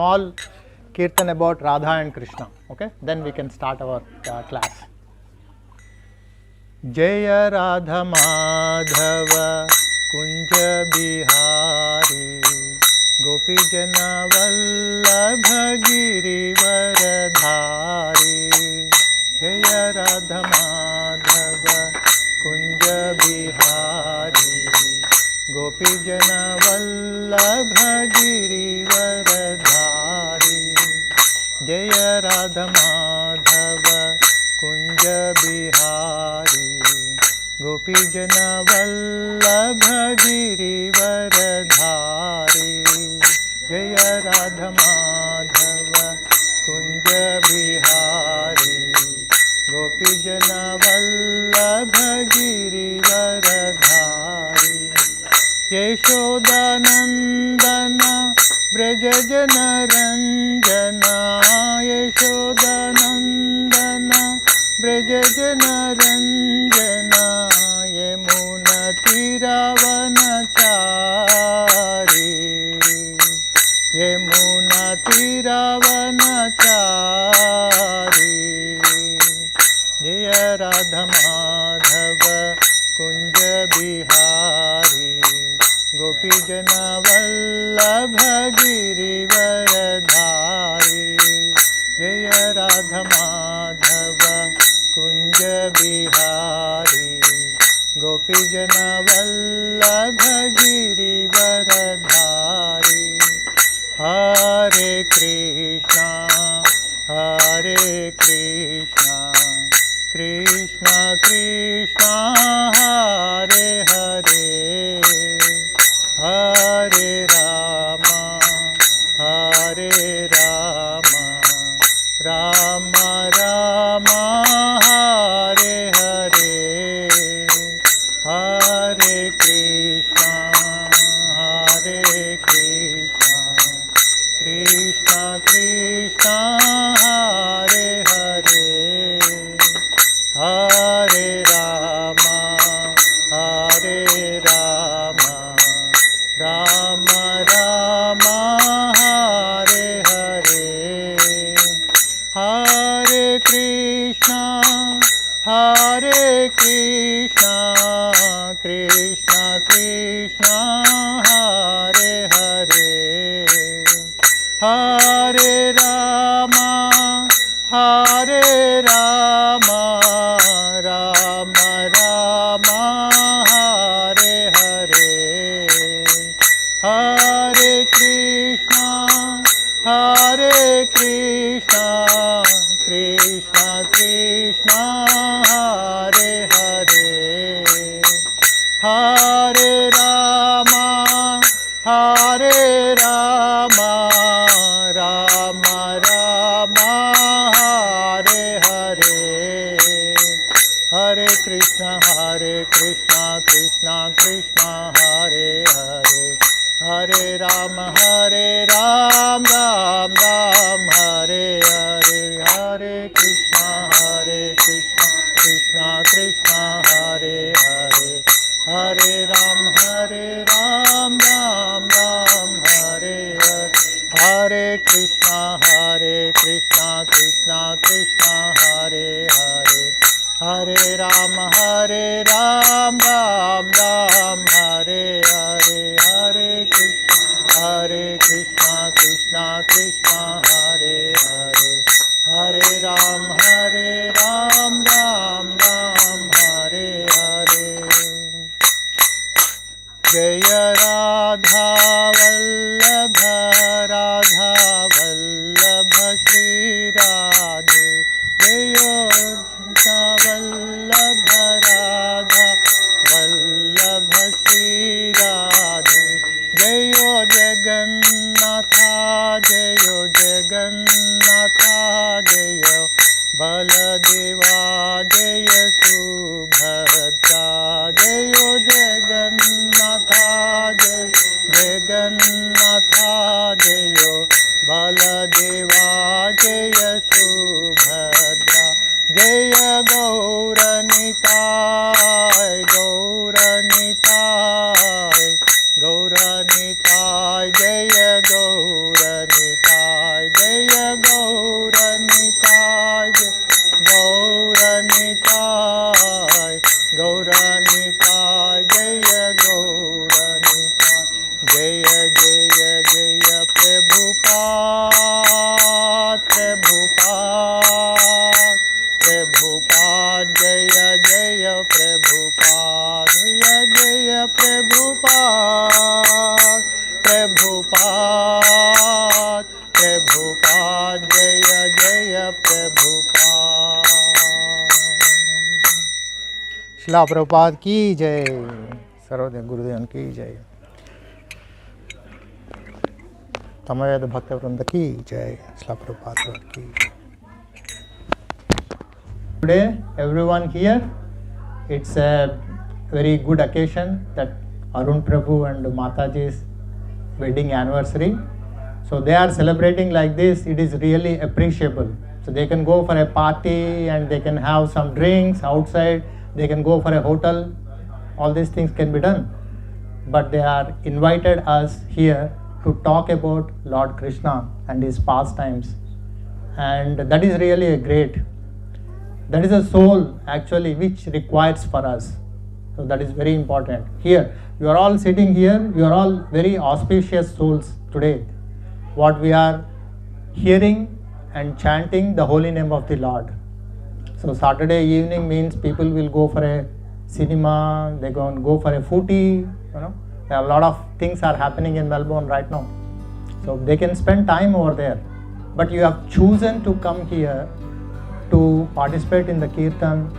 small kirtan about Radha and Krishna. Okay, then we can start our class. Jaya Radha Madhava Kunja Bihari Gopi Jana Vallabha Girivaradhari. Jaya Radha Madhava Kunja Bihari Gopi Jana Vallabha Girivaradhari. Jaya Radha Madhava Kunja Bihari Gopi Jana Vallabha Girivaradhari. Jaya Radha Madhava Kunja Bihari Gopi Jana Vallabha Girivaradhari. Yeshodanandana Braja Jana Ranjana. Yeshodanandana Braja Jana Ranjana. Yamuna Tiravanachari. Yamuna Tiravanachari. Jaya Radha Madhava Kunja Bihari Gopi Jana Vallabha Girivaradhari. Jaya Radha Madhava Kunja Bihari Gopi Jana Vallabha Girivaradhari. Hare Krishna Hare Krishna Krishna Krishna Hare Hare. Hare Rama Hare Rama Rama Rama Hare Hare. Hare Krishna Hare Krishna Krishna Krishna Hare Hare. Hare Rama Hare Rama Rama Rama Hare Hare. Hare Krishna Krishna Krishna Hare Hare. Hare Rama Rama Rama Hare Hare. Hare Krishna Krishna Krishna Hare Hare. Hare Rama Rama Rama Hare Hare. Hare Krishna Krishna Krishna Hare Hare. Hare Rama Ram Ram Hare Hare. Hare Krishna Krishna Krishna Hare Hare. Hare Rama Ram Ram Hare Hare. Hare Krishna Krishna Krishna Hare Hare. Hare Rama Ram Ram Hare Hare. Hare Krishna Krishna Krishna Hare Hare. Hare Rama Ram Ram Hare Hare. Jaya Radha Vallabha Shri Radhe. Jaya Vallabha Radha Vallabha Shri Radhe. Jayo Jagannatha Jayo Jagannatha Jayo Baladeva Jaya Subhadra. Jayo Jagannatha Jayo Jagannatha Jayo Baladeva Jaya Subhadra. Jaya Gauranitai Gauranitai Gauranitai Jaya Gauranitai. Prabhupada, Jaya Jaya Prabhupada, Prabhupada, Prabhupada, Jaya Jaya Prabhupada. Shila Prabhupada ki jai, Sarvadaya Gurudevan ki jai. Tamayad Bhakta Vrinda ki jai, Shila Prabhupada ki jai. Today, everyone here, it's a very good occasion that Arun Prabhu and Mataji's wedding anniversary. So they are celebrating like this, it is really appreciable. So they can go for a party and they can have some drinks outside, they can go for a hotel, all these things can be done. But they are invited us here to talk about Lord Krishna and his pastimes. And that is really a great. That is a soul actually which requires for us. So that is very important. Here, you are all sitting here, you are all very auspicious souls today. What we are hearing and chanting the holy name of the Lord. So Saturday evening means people will go for a cinema, they go for a footy, there are a lot of things are happening in Melbourne right now. So they can spend time over there. But you have chosen to come here to participate in the kirtan,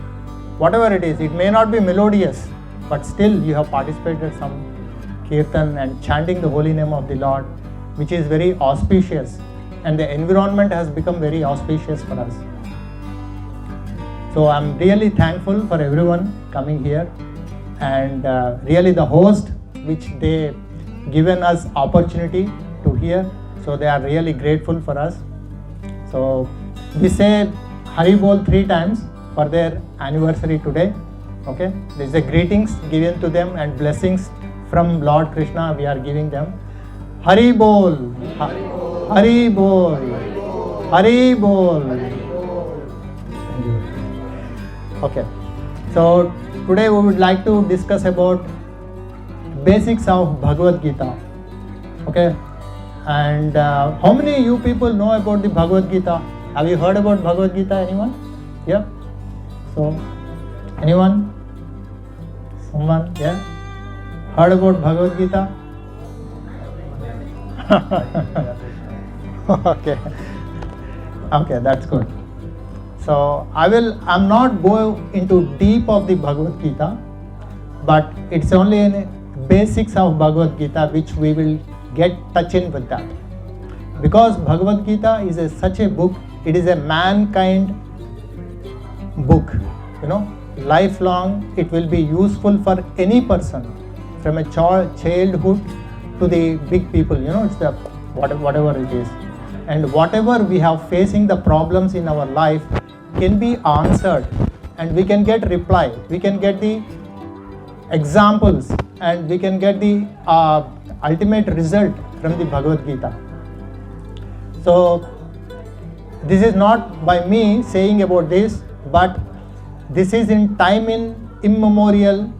whatever it is. It may not be melodious, but still you have participated some kirtan and chanting the holy name of the Lord, which is very auspicious, and the environment has become very auspicious for us. So I'm really thankful for everyone coming here, and really the host which they given us opportunity to hear. So they are really grateful for us. So we say Hari Bol 3 times for their anniversary today. Okay, there is a greetings given to them and blessings from Lord Krishna we are giving them. Hari Bol, Hari Bol, Hari Bol. Okay, so today we would like to discuss about basics of Bhagavad Gita. Okay, and how many you people know about the Bhagavad Gita? Have you heard about Bhagavad Gita? Anyone? Yeah. So, anyone? Someone? Yeah. Heard about Bhagavad Gita? Okay. Okay, that's good. So I'm not going into deep of the Bhagavad Gita, but it's only in basics of Bhagavad Gita which we will get touch in with that. Because Bhagavad Gita is such a book, it is a mankind book, lifelong. It will be useful for any person, from a childhood to the big people. It's the whatever it is, and whatever we have facing the problems in our life can be answered, and we can get reply. We can get the examples, and we can get the ultimate result from the Bhagavad Gita. So this is not by me saying about this, but this is in time immemorial,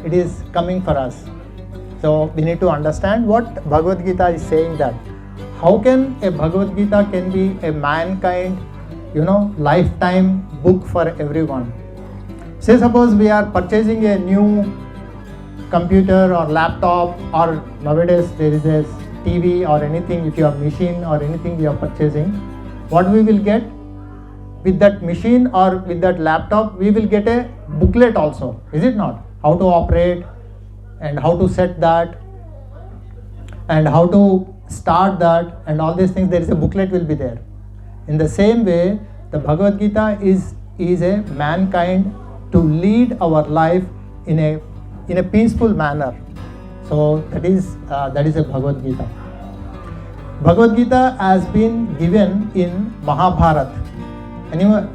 it is coming for us. So we need to understand what Bhagavad Gita is saying, that how can a Bhagavad Gita can be a mankind, lifetime book for everyone. Say suppose we are purchasing a new computer or laptop, or nowadays there is a TV or anything, if you have machine or anything we are purchasing, what we will get with that machine or with that laptop, we will get a booklet also, is it not? How to operate and how to set that and how to start that and all these things, there is a booklet will be there. In the same way, the Bhagavad Gita is a mankind to lead our life in a peaceful manner. So that is a Bhagavad Gita. Bhagavad Gita has been given in Mahabharata.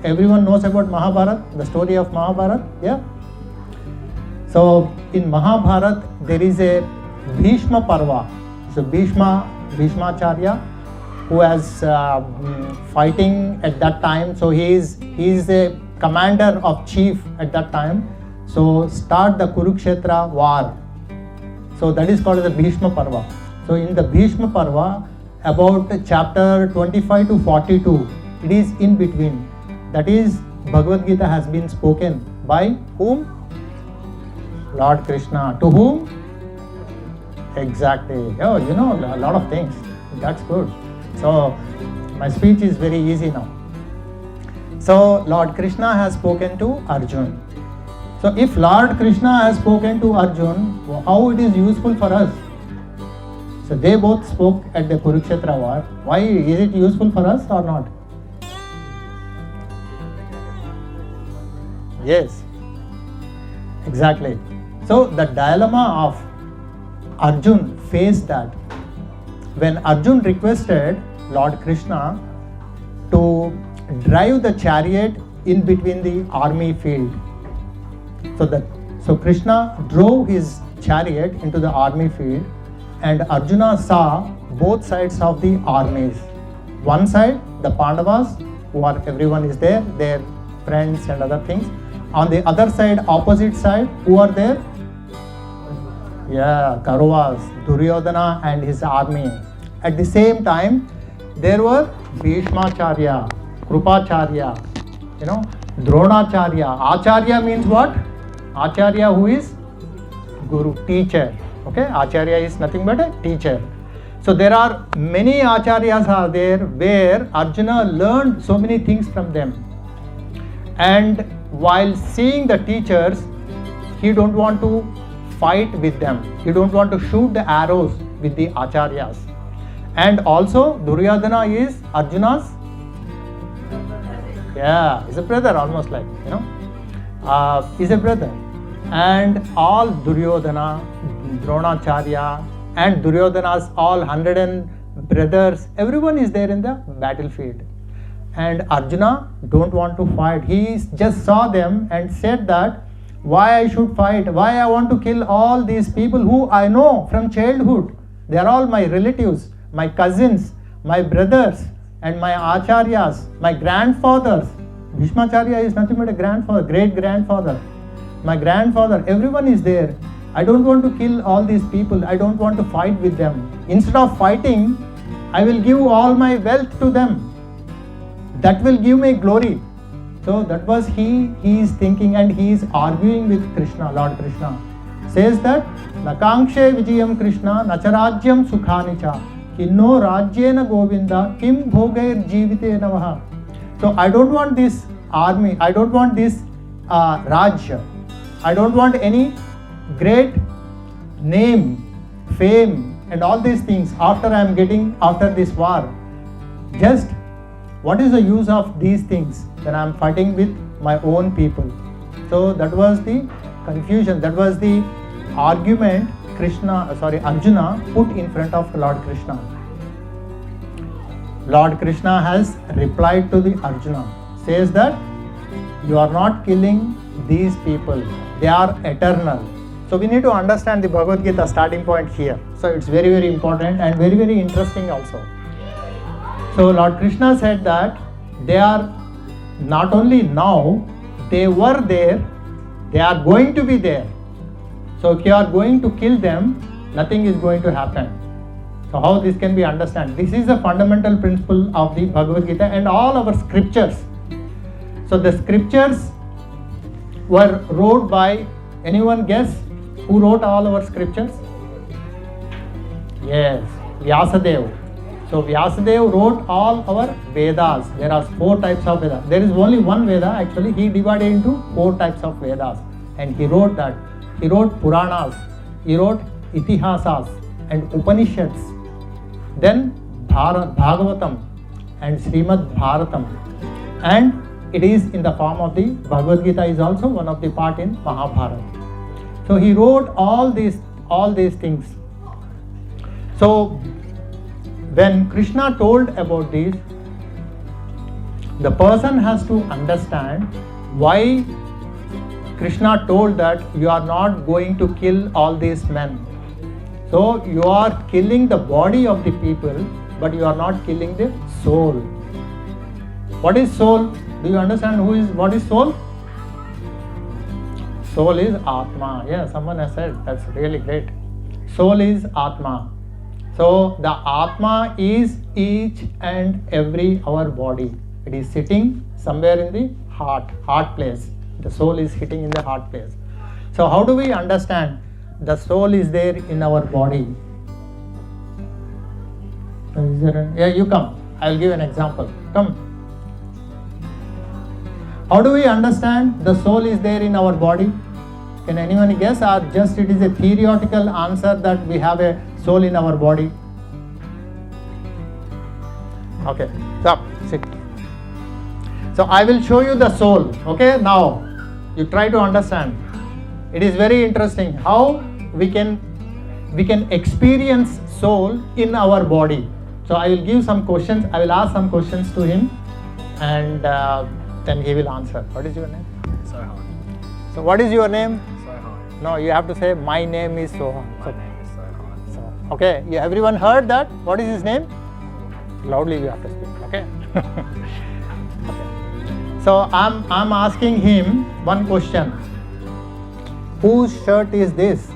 Everyone knows about Mahabharata, the story of Mahabharata, yeah? So in Mahabharata there is a Bhishma Parva. So Bhishmacharya, who was fighting at that time. So he is a commander of chief at that time. So start the Kurukshetra war. So that is called as the Bhishma Parva. So in the Bhishma Parva, about chapter 25 to 42, it is in between. That is, Bhagavad Gita has been spoken By whom? Lord Krishna. To whom? Exactly. Oh, you know a lot of things. That's good. So, my speech is very easy now. So, Lord Krishna has spoken to Arjun. So, if Lord Krishna has spoken to Arjun, how it is useful for us? So, they both spoke at the Kurukshetra war. Why is it useful for us or not? Yes, exactly. So, the dilemma of Arjun faced that when Arjun requested Lord Krishna to drive the chariot in between the army field. So Krishna drove his chariot into the army field, and Arjuna saw both sides of the armies. One side, the Pandavas, everyone is there, their friends and other things. On the other side, opposite side, who are there? Yeah, Kauravas, Duryodhana and his army. At the same time, there were Bhishmacharya, Krupacharya, Dronacharya. Acharya means what? Acharya, who is Guru, teacher. Okay, Acharya is nothing but a teacher. So there are many Acharyas are there where Arjuna learned so many things from them. And while seeing the teachers, he don't want to fight with them. He don't want to shoot the arrows with the Acharyas. And also Duryodhana is Arjuna's, he's a brother, almost like, he's a brother. And all Duryodhana, Dronacharya and Duryodhana's all 100 brothers, everyone is there in the battlefield. And Arjuna don't want to fight. He just saw them and said that, why I should fight? Why I want to kill all these people who I know from childhood? They are all my relatives, my cousins, my brothers and my acharyas, my grandfathers. Bhishmacharya is nothing but a grandfather, great-grandfather. My grandfather, everyone is there. I don't want to kill all these people. I don't want to fight with them. Instead of fighting, I will give all my wealth to them. That will give me glory. So that was he is thinking, and he is arguing with Krishna, Lord Krishna. Says that, Nakankshe Vijayam Krishna, Nacharajyam Sukhanicha, Kinno Rajyena Govinda, Kim Bhogair Jivite Navaha. So I don't want this army, I don't want this Rajya. I don't want any great name, fame and all these things after I am getting after this war. Just what is the use of these things when I am fighting with my own people? So that was the confusion, that was the argument Arjuna put in front of Lord Krishna. Lord Krishna has replied to the Arjuna, says that you are not killing these people, they are eternal. So we need to understand the Bhagavad Gita starting point here. So it's very, very important and very, very interesting also. So Lord Krishna said that they are not only now, they were there, they are going to be there. So if you are going to kill them, nothing is going to happen. So how this can be understood? This is a fundamental principle of the Bhagavad Gita and all our scriptures. So the scriptures were wrote by, anyone guess who wrote all our scriptures? Yes, Vyasadeva. So Vyasadeva wrote all our Vedas. There are 4 types of Vedas. There is only one Veda actually. He divided into 4 types of Vedas. And he wrote that. He wrote Puranas, he wrote Itihasas and Upanishads. Then Bhagavatam and Srimad Bharatam. And it is in the form of the Bhagavad Gita is also one of the part in Mahabharata. So he wrote all these things. So when Krishna told about this, the person has to understand why Krishna told that you are not going to kill all these men. So you are killing the body of the people, but you are not killing the soul. What is soul? Do you understand what is soul? Soul is Atma. Yeah, someone has said, that's really great. Soul is Atma. So the Atma is each and every our body. It is sitting somewhere in the heart place. The soul is hitting in the heart place. So how do we understand the soul is there in our body? Yeah, you come. I will give an example. Come. How do we understand the soul is there in our body? Can anyone guess, or just it is a theoretical answer that we have a soul in our body? Okay, stop, sit. So I will show you the soul. Okay, now you try to understand. It is very interesting how we can experience soul in our body. So I will give some questions. I will ask some questions to him, and then he will answer. What is your name? Sohan. So what is your name? Sohan. No, you have to say my name is Sohan. My name is Sohan. So, okay, everyone heard that? What is his name? Loudly you have to speak. Okay. Okay. So I'm asking him one question. Whose shirt is this?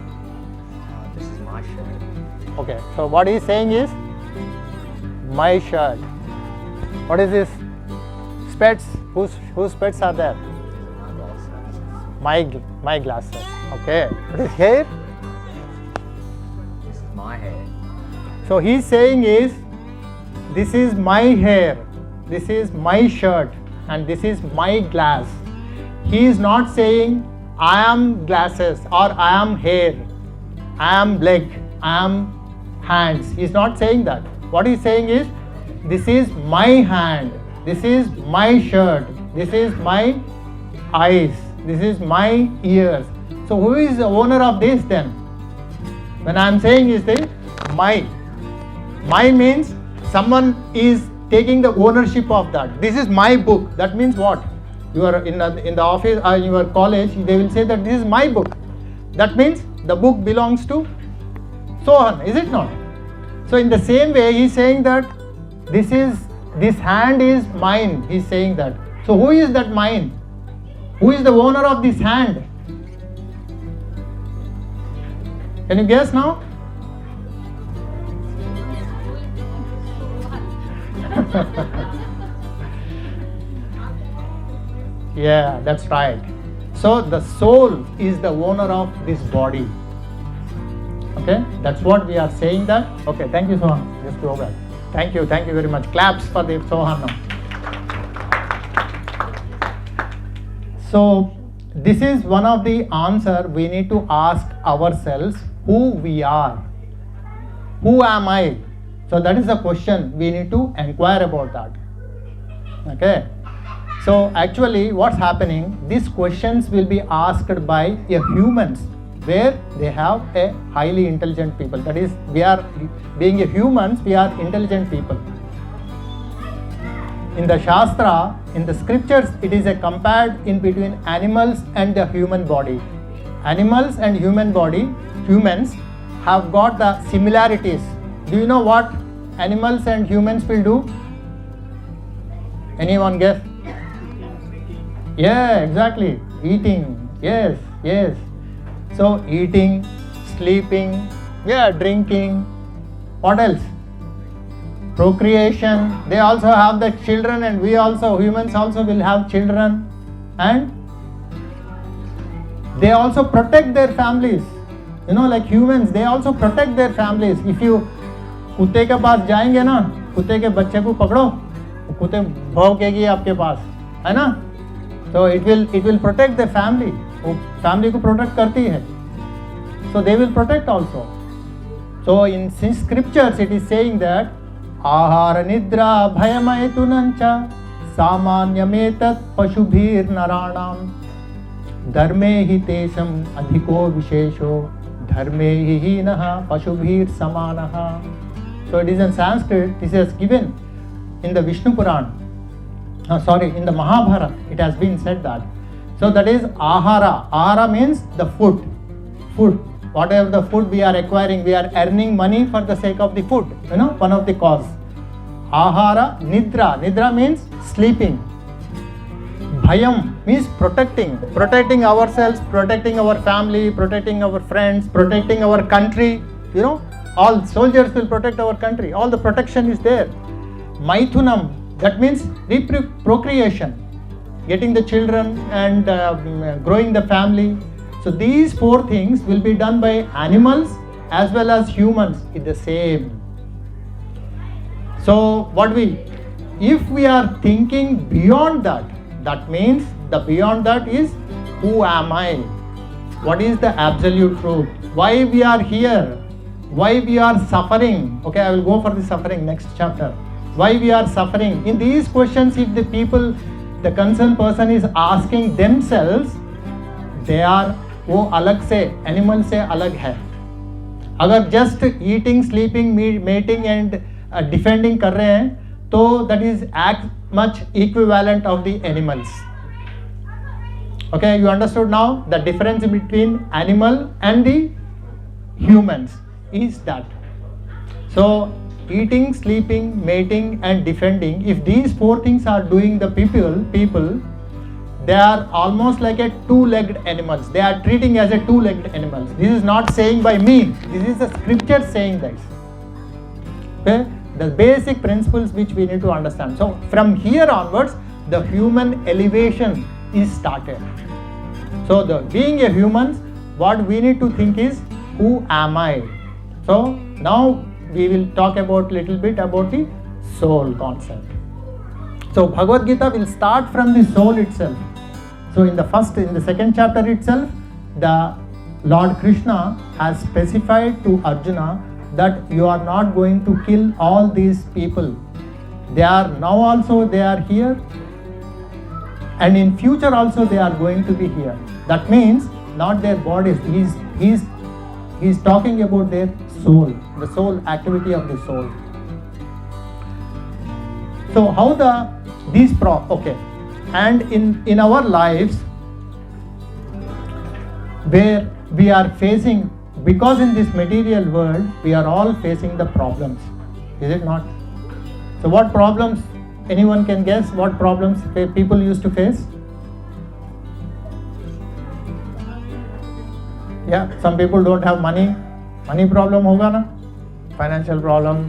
This is my shirt. Okay. So what he's saying is my shirt. What is this? Specs. Whose specs are there? My glasses. My glasses. Okay. What is hair? This is my hair. So he's saying is, this is my hair, this is my shirt, and this is my glass. He is not saying I am glasses or I am hair, I am leg, I am hands. He is not saying that. What he is saying is, this is my hand, this is my shirt, this is my eyes, this is my ears. So who is the owner of this then? When I am saying is this, my means someone is taking the ownership of that. This is my book. That means what? You are in the office or your college, they will say that this is my book. That means the book belongs to Sohan, is it not? So in the same way, he is saying that this hand is mine. He is saying that. So who is that mine? Who is the owner of this hand? Can you guess now? Yeah, that's right. So the soul is the owner of this body. Okay, that's what we are saying that. Okay, thank you, Sohan. Just go back. Thank you very much. Claps for the Sohan now. So this is one of the answer we need to ask ourselves, who we are. Who am I? So that is the question we need to inquire about that. Okay. So actually what's happening, these questions will be asked by a humans where they have a highly intelligent people. That is, we are being a humans, we are intelligent people. In the Shastra, in the scriptures, it is a compared in between animals and the human body. Animals and human body, humans have got the similarities. Do you know what animals and humans will do? Anyone guess? Yeah, exactly. Eating. Yes. So eating, sleeping, drinking. What else? Procreation. They also have the children, and we also, humans also will have children, and they also protect their families. You know, like humans, they also protect their families. If you कुत्ते के पास जाएंगे ना, कुत्ते के बच्चे को पकड़ो, कुत्ते भौंकेगी आपके पास, है ना? So it will protect the family. वो family को protect करती है. So they will protect also. So in scriptures it is saying that ahara nidra bhayamaytunancha samanyametat pashubhir naranam dharme hi tesham adhiko vishesho dharme hi hinaha pashubhir samanaha. So it is in Sanskrit. This is given in the Vishnu Puran. In the Mahabharata it has been said that. So that is ahara. Ahara means the food. Whatever the food we are acquiring, we are earning money for the sake of the food. You know, one of the cause. Ahara, nidra. Nidra means sleeping. Bhayam means protecting ourselves, protecting our family, protecting our friends, protecting our country. You know, all soldiers will protect our country. All the protection is there. Maithunam, that means procreation. getting the children and growing the family. So these four things will be done by animals as well as humans in the same. So if we are thinking beyond that, that means the beyond that is who am I? What is the absolute truth? Why we are here? Why we are suffering? Okay, I will go for the suffering next chapter. Why we are suffering? In these questions, if the concerned person is asking themselves, they are वो अलग से animal से अलग है. अगर just eating sleeping mating and defending कर रहे हैं तो that is act much equivalent of the animals. Okay, you understood now the difference between animal and the humans is that. So eating, sleeping, mating and defending, if these four things are doing the people, they are almost like a two-legged animals. They are treating as a two-legged animals. This is not saying by me. This is the scripture saying this. Okay, the basic principles which we need to understand. So from here onwards, the human elevation is started. So being a human, what we need to think is, who am I? So now we will talk about little bit about the soul concept. So Bhagavad Gita will start from the soul itself. So in the second chapter itself, the Lord Krishna has specified to Arjuna that you are not going to kill all these people. They are now also they are here, and in future also they are going to be here. That means not their bodies. He's talking about their soul, the soul activity of the soul. So how okay, and in our lives where we are facing, because in this material world we are all facing the problems, is it not? So what problems? Anyone can guess what problems people used to face? Yeah, some people don't have money. Money problem होगा ना? Financial problem.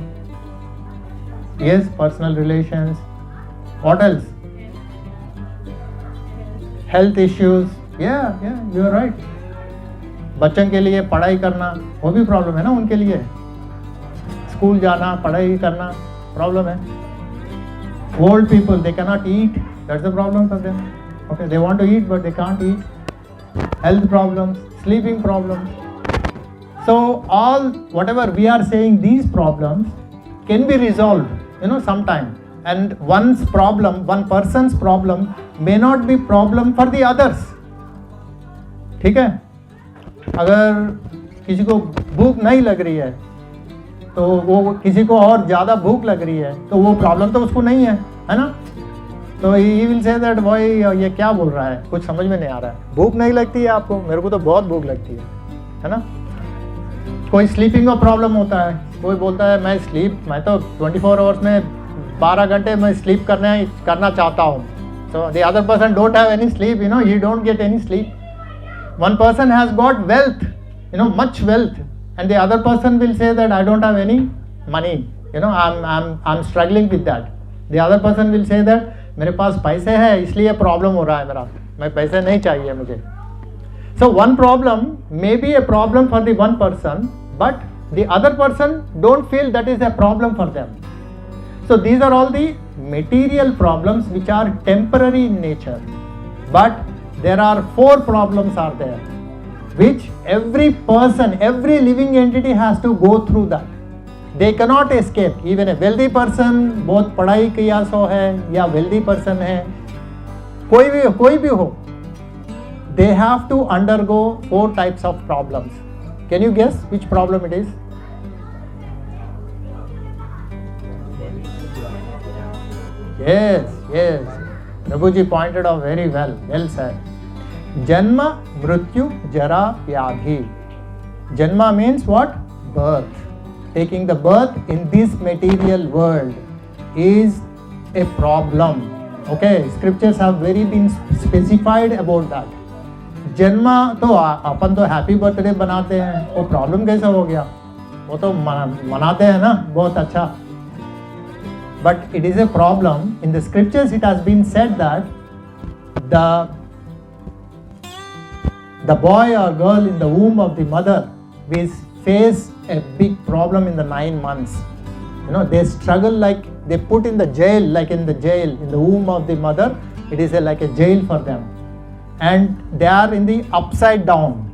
Yes, personal relations. What else? Health issues. Yeah, you are right. बच्चों के लिए पढ़ाई करना वो भी problem है ना उनके लिए. स्कूल जाना, पढ़ाई करना प्रॉब्लम है. Old people, they cannot eat. That's the problem for them. Okay, they want to eat but they can't eat. Health problems, sleeping problems. So whatever we are saying, these problems can be resolved, sometime. And one person's problem may not be problem for the others. ठीक है? अगर किसी को भूख नहीं लग रही है तो वो किसी को और ज़्यादा भूख लग रही है तो वो प्रॉब्लम तो उसको नहीं है ना? तो he will say that boy ये क्या बोल रहा है, कुछ समझ में नहीं आ रहा है. भूख नहीं लगती है आपको, मेरे को तो बहुत भूख लगती है ना? कोई स्लीपिंग का प्रॉब्लम होता है, कोई बोलता है मैं तो 24 आवर्स में 12 घंटे मैं स्लीप करना चाहता हूँ. So the other person don't have any sleep, he don't get any sleep. One person has got wealth, much wealth, and the other person will say that I don't have any money, I'm struggling with that. The other person will say that मेरे पास पैसे है इसलिए problem हो रहा है मेरा, मैं पैसे नहीं चाहिए मुझे. So one problem may be a problem for the one person, but the other person don't feel that is a problem for them. So these are all the material problems which are temporary in nature. But there are 4 problems are there, which every person, every living entity has to go through that. They cannot escape. Even a wealthy person, बहुत पढ़ाई किया सो है या wealthy person है, कोई भी हो, they have to undergo 4 types of problems. Can you guess which problem it is? Yes. Prabhuji pointed out very well said. Janma, Mrityu, Jara, Vyadhi. Janma means what? Birth. Taking the birth in this material world is a problem. Okay, scriptures have very been specified about that. जन्मा तो अपन तो happy birthday बनाते हैं, वो problem कैसे हो गया? वो तो मनाते हैं ना, बहुत अच्छा. But it is a problem. In the scriptures it has been said that the boy or girl in the womb of the mother will face a big problem in the 9 months. You know, they struggle like they put in the jail, like in the jail, in the womb of the mother. It is like a jail for them. And they are in the upside down.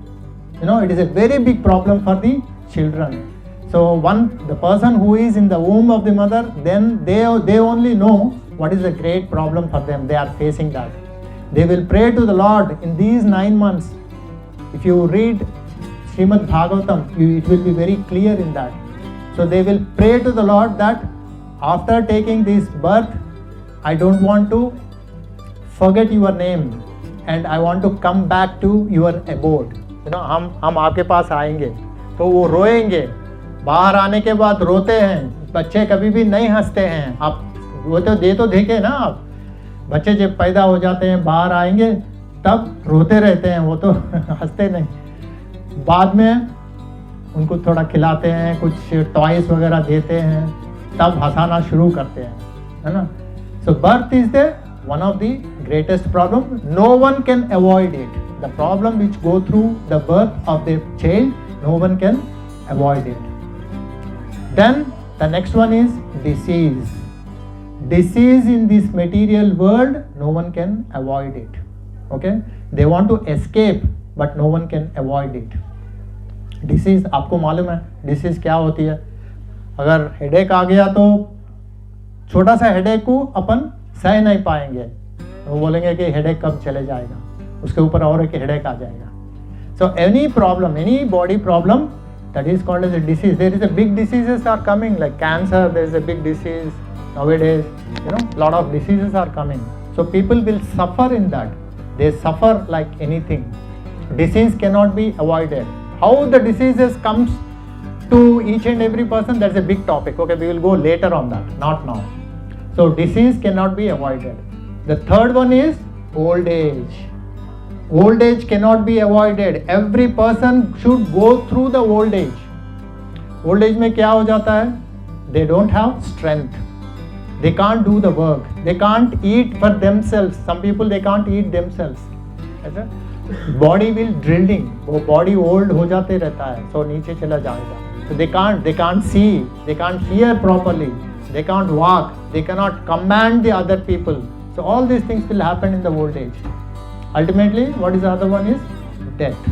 You know, it is a very big problem for the children. So the person who is in the womb of the mother, then they only know what is a great problem for them. They are facing that. They will pray to the Lord in these 9 months. If you read Srimad Bhagavatam, it will be very clear in that. So they will pray to the Lord that after taking this birth, I don't want to forget your name and I want to come back to your abode. You know, हम आपके पास आएंगे तो वो रोएंगे. बाहर आने के बाद रोते हैं. बच्चे कभी भी नहीं हंसते हैं. आप वो तो देखे ना आप. बच्चे जब पैदा हो जाते हैं बाहर आएंगे तब रोते रहते हैं, वो तो हंसते नहीं. बाद में उनको थोड़ा खिलाते हैं, कुछ टॉयज वगैरह देते हैं, तब हंसाना शुरू करते हैं, है ना. So birth is the one of the greatest problem. No one can avoid it. The problem which go through the birth of the child, no one can avoid it. Then the next one is disease. Disease in this material world, no one can avoid it. Okay, they want to escape but no one can avoid it. Disease, आपको मालूम है disease क्या होती है. अगर headache आ गया तो छोटा सा हेडेक को अपन सह नहीं पाएंगे, वो बोलेंगे कि हेडेक कब चले जाएगा, उसके ऊपर और एक हेडेक आ जाएगा. So any problem, any body problem, that is called as a disease. There is a big diseases are coming like cancer. There is a big disease nowadays. You know, lot of diseases are coming. So people will suffer in that. They suffer like anything. Disease cannot be avoided. How the diseases comes to each and every person, that's a big topic. Okay, we will go later on that, not now. So disease cannot be avoided. The third one is old age. Old age cannot be avoided. Every person should go through the old age. Old age में क्या हो जाता है? They don't have strength. They can't do the work. They can't eat for themselves. Some people they can't eat themselves. ऐसा? Body will drilling. वो body old हो जाते रहता है. So नीचे चला जाएगा. So they can't see. They can't hear properly. They can't walk. They cannot command the other people. So all these things will happen in the old age. Ultimately, what is the other one is death.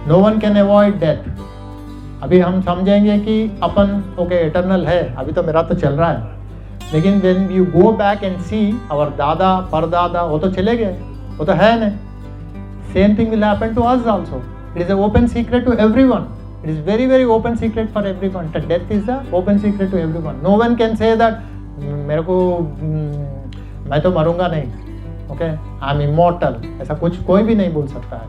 No one can avoid death. अभी हम समझेंगे कि अपन okay eternal है, अभी तो मेरा तो चल रहा है, लेकिन when you go back and see our दादा परदादा वो तो चले गए, वो तो है नहीं. Same thing will happen to us also. It is an open secret to everyone. It is very very open secret for everyone. The death is an open secret to everyone. No one can say that मेरे को मैं तो मरूंगा नहीं. Okay, I am immortal. ऐसा कुछ कोई भी नहीं बोल सकता है.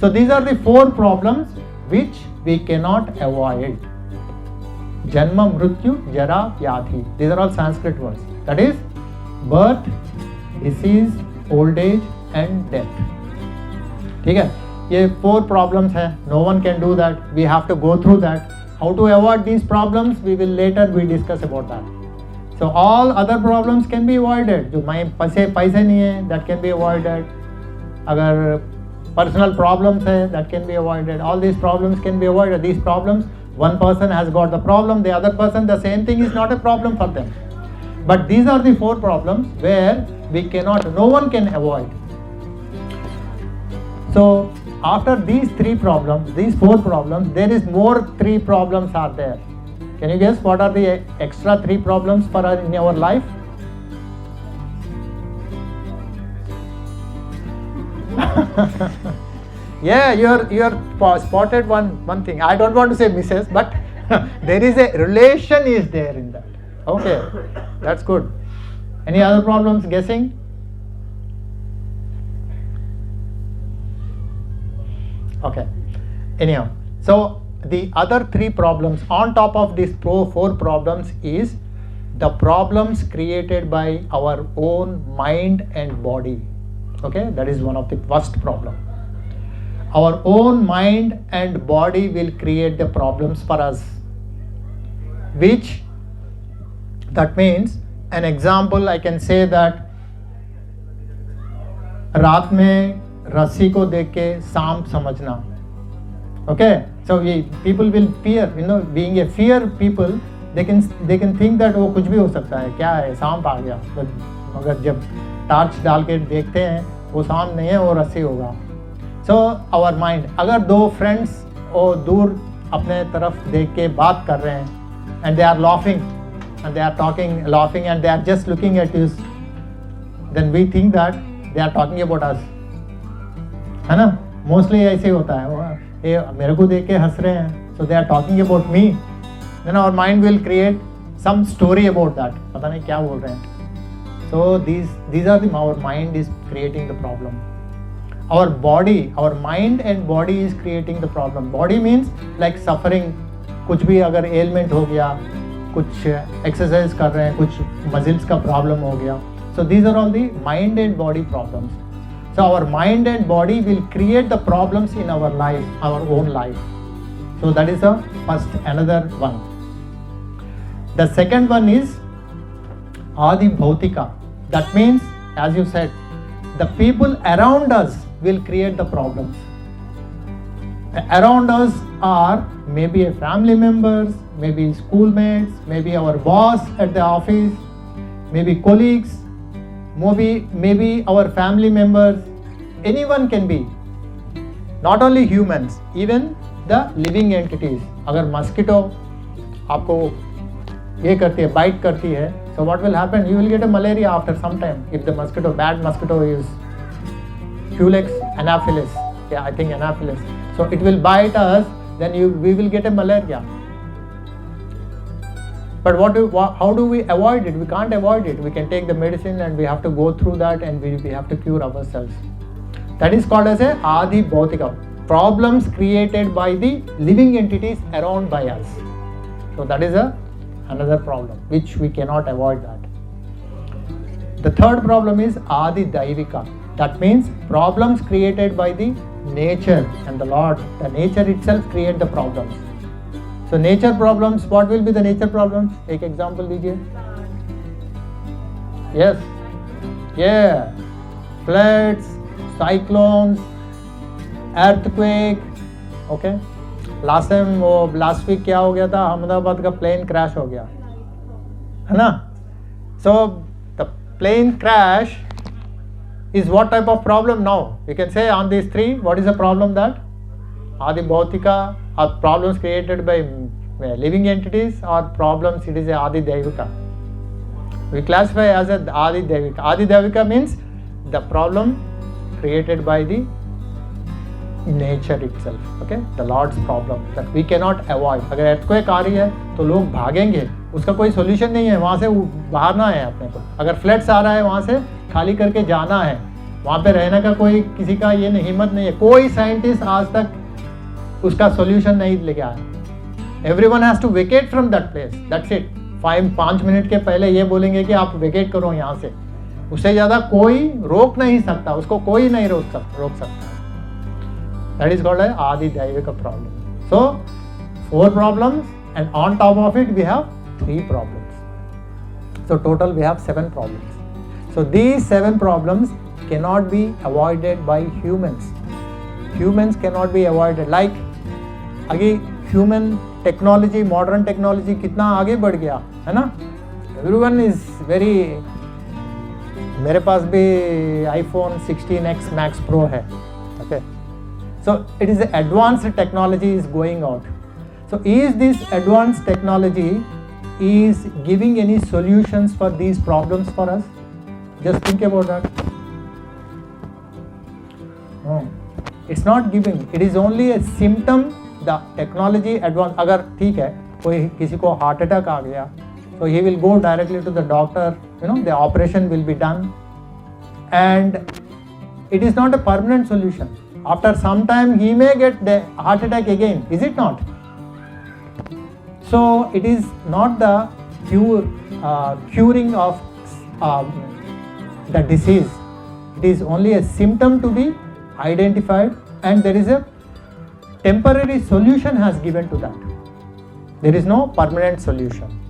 So these are the 4 problems which we cannot avoid. Janma, Mrityu, Jara, Vyadhi. These are all Sanskrit words. That is birth, disease, old age and death. ठीक है, ये 4 problems हैं. No one can do that. We have to go through that. How to avoid these problems? We will later discuss about that. So all other problems can be avoided. जो मैं पैसे नहीं है, that can be avoided. अगर personal problems है, that can be avoided. All these problems can be avoided. These problems, one person has got the problem, the other person, the same thing is not a problem for them. But these are the 4 problems where we cannot, no one can avoid. So after these 3 problems, these 4 problems, there is more 3 problems are there. Can you guess what are the extra 3 problems for us in our life? Yeah, you are spotted one thing. I don't want to say misses, but there is a relation is there in that. Okay, that's good. Any other problems? Guessing? Okay. Anyhow, so the other 3 problems on top of these 4 problems is the problems created by our own mind and body. Okay, that is one of the first problem. Our own mind and body will create the problems for us, which that means an example I can say that रात में रस्सी को देख के सांप समझना. Okay, so people will fear, being a fear people, they can think that वो कुछ भी हो सकता है, क्या है, सांप आ गया. मगर जब टार्च डाल के देखते हैं वो सांप नहीं है, वो रस्सी होगा. So our mind, अगर दो फ्रेंड्स वो दूर अपने तरफ देख के बात कर रहे हैं and they are laughing and they are laughing and they are just looking at us, then we think that they are talking about us, है ना. मोस्टली ऐसे ही होता है, ये मेरे को देख के हंस रहे हैं, so they are talking about me. Then our mind will create some story about that, पता नहीं क्या बोल रहे हैं. So these are our mind is creating the problem. Our body, our mind and body is creating the problem. Body means like suffering, कुछ भी अगर ailment हो गया, कुछ exercise कर रहे हैं, कुछ muscles का problem हो गया. So these are all the mind and body problems. So our mind and body will create the problems in our life, our own life. So that is the first, another one. The second one is Adi Bhautika. That means, as you said, the people around us will create the problems. Around us are maybe a family members, maybe schoolmates, maybe our boss at the office, maybe colleagues, maybe our family members. Anyone can be. Not only humans, even the living entities. अगर mosquito आपको ये करती है, bite करती है, so what will happen? You will get a malaria after some time. If the bad mosquito is Culex anaphylis, I think anaphylis. So it will bite us, then we will get a malaria. But how do we avoid it? We can't avoid it. We can take the medicine and we have to go through that and we have to cure ourselves. That is called as a Adi Bhautika. Problems created by the living entities around by us. So that is another problem which we cannot avoid that. The third problem is Adi Daivika. That means problems created by the nature and the Lord. The nature itself create the problems. So nature problems, what will be the nature problems? Take example दीजिए. Yes. Yeah. Floods, cyclones, earthquake. Okay. Last week क्या हो गया था? अहमदाबाद का plane crash हो गया, है ना? So the plane crash is what type of problem now? We can say on these three, what is the problem that? Adi Bhautika, are problems created by living entities or problems, it is a Adi Daivika. We classify as a Adi Daivika. Adi Daivika means the problem created by the nature itself, okay? The Lord's problem that we cannot avoid. अगर earthquake आ रही है तो लोग भागेंगे, उसका कोई solution नहीं है, वहाँ से बाहरना है अपने को. अगर floods आ रहा है वहाँ से खाली करके जाना है, वहाँ पे रहने का कोई किसी का ये हिम्मत नहीं है. कोई साइंटिस्ट आज तक उसका solution नहीं लेके आया. Everyone has to vacate from that place. That's it. 5 minute के पहले ये बोलेंगे कि आप वेकेट करो यहाँ से. उससे ज़्यादा कोई रोक नहीं सकता, उसको कोई नहीं रोक सकता. That is called an Adi Daivika problem. So 4 problems and on top of it we have 3 problems. So total we have 7 problems. So these 7 problems cannot be avoided by humans. Humans cannot be avoided. Like आगे human technology, modern technology कितना आगे बढ़ गया है ना? Everyone is very. मेरे पास भी iPhone 16X Max Pro है. Okay. So it is advanced technology is going out. So is this advanced technology is giving any solutions for these problems for us? Just think about that. No, it's not giving. It is only a symptom. The technology advance. अगर ठीक है, कोई किसी को heart attack आ गया, so he will go directly to the doctor. The operation will be done, and it is not a permanent solution. After some time, he may get the heart attack again. Is it not? So it is not the curing of the disease. It is only a symptom to be identified, and there is a temporary solution has given to that. There is no permanent solution.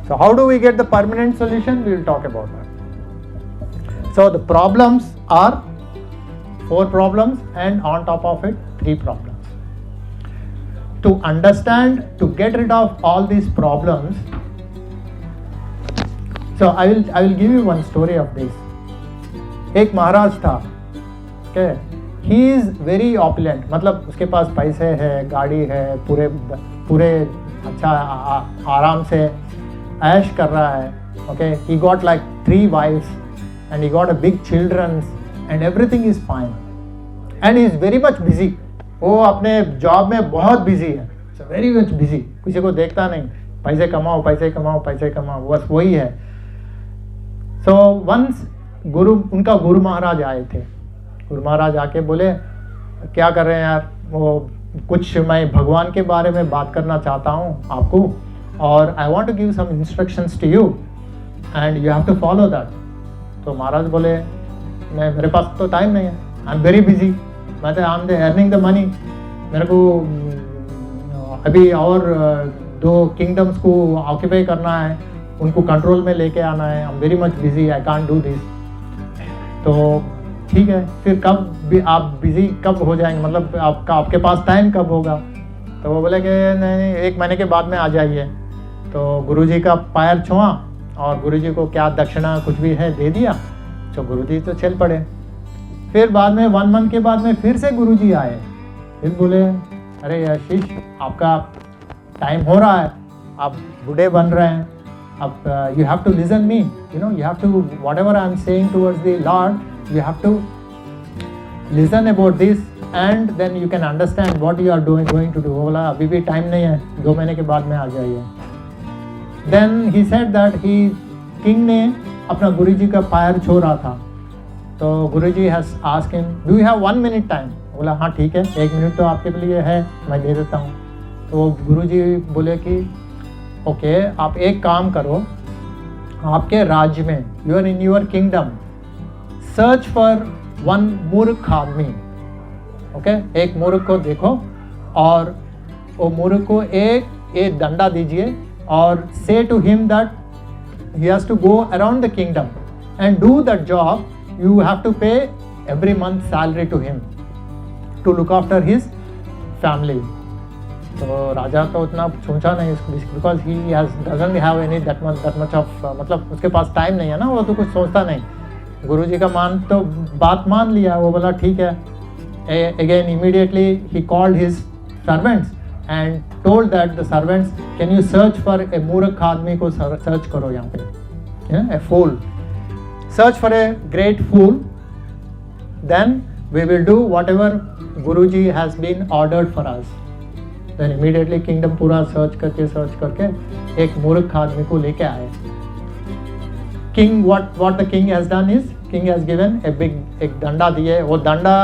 So how do we get the permanent solution? We will talk about that. So the problems are 4 problems, and on top of it 3 problems. To understand, to get rid of all these problems, so I will give you one story of this. एक महाराज था, okay, he is very opulent, मतलब उसके पास पैसे है, गाड़ी है, पूरे अच्छा आराम से ऐश कर रहा है, okay, he got like 3 wives and he got a big children and everything is fine and he is very much busy. वो अपने जॉब में बहुत बिजी है, वेरी मच बिजी, किसी को देखता नहीं, पैसे कमाओ पैसे कमाओ पैसे कमाओ, बस वही है. सो वंस उनका गुरु महाराज आए थे. गुरु महाराज आके बोले क्या कर रहे हैं यार, वो कुछ मैं भगवान के बारे में बात करना चाहता हूँ आपको, और I want to give some instructions to you and you have to follow that. तो महाराज बोले मेरे पास तो टाइम नहीं है, आई एम वेरी बिजी, मैं तो I am earning the money, मेरे को अभी और 2 किंगडम्स को ऑक्यूपाई करना है, उनको कंट्रोल में लेके आना है, I am very much busy, I can't do this. तो ठीक है, फिर कब भी आप बिजी कब हो जाएंगे, मतलब आपके पास टाइम कब होगा. तो वो बोले कि नहीं 1 महीने के बाद में आ जाइए. तो गुरुजी का पैर छुआ और गुरुजी को क्या दक्षिणा कुछ भी है दे दिया. तो गुरुजी तो चल पड़े. फिर बाद में 1 मंथ के बाद में फिर से गुरुजी आए, फिर बोले अरे आशीष आपका टाइम हो रहा है, आप बूढ़े बन रहे हैं, अब you have to listen me, you know, you have to whatever I am saying towards the Lord, you have to listen about this and then you can understand what you are going to do. बोला अभी भी time नहीं है, 2 महीने के बाद में आ जाइए. Then he said that king ने अपना गुरुजी का पैर छू रहा था. तो गुरुजी has asked him, do you have 1 minute time? बोला हाँ ठीक है, 1 मिनट तो आपके लिए है, मैं दे देता हूँ. तो गुरुजी बोले कि ओके, आप एक काम करो, आपके राज्य में, you are in your kingdom, search for 1 मूर्ख आदमी. ओके, एक मूर्ख को देखो और वो मूर्ख को एक डंडा दीजिए और say to him that he has to go around the kingdom and do that job. You have to pay every month salary to him to look after his family. तो राजा तो उतना सोचा नहीं, because he doesn't have any that much of, मतलब उसके पास time नहीं है ना, वो तो कुछ सोचता नहीं. गुरुजी का बात मान लिया. वो बोला ठीक है. Again immediately he called his servants and told that the servants can you search for a मूर्ख आदमी को सर्च करो यहाँ पे, a fool, search for a great fool, then we will do whatever guruji has been ordered for us. Then immediately kingdom पूरा search करके एक मूर्ख आदमी को लेके आए. King, what the king has done is, king has given एक डंडा दिए. वो डंडा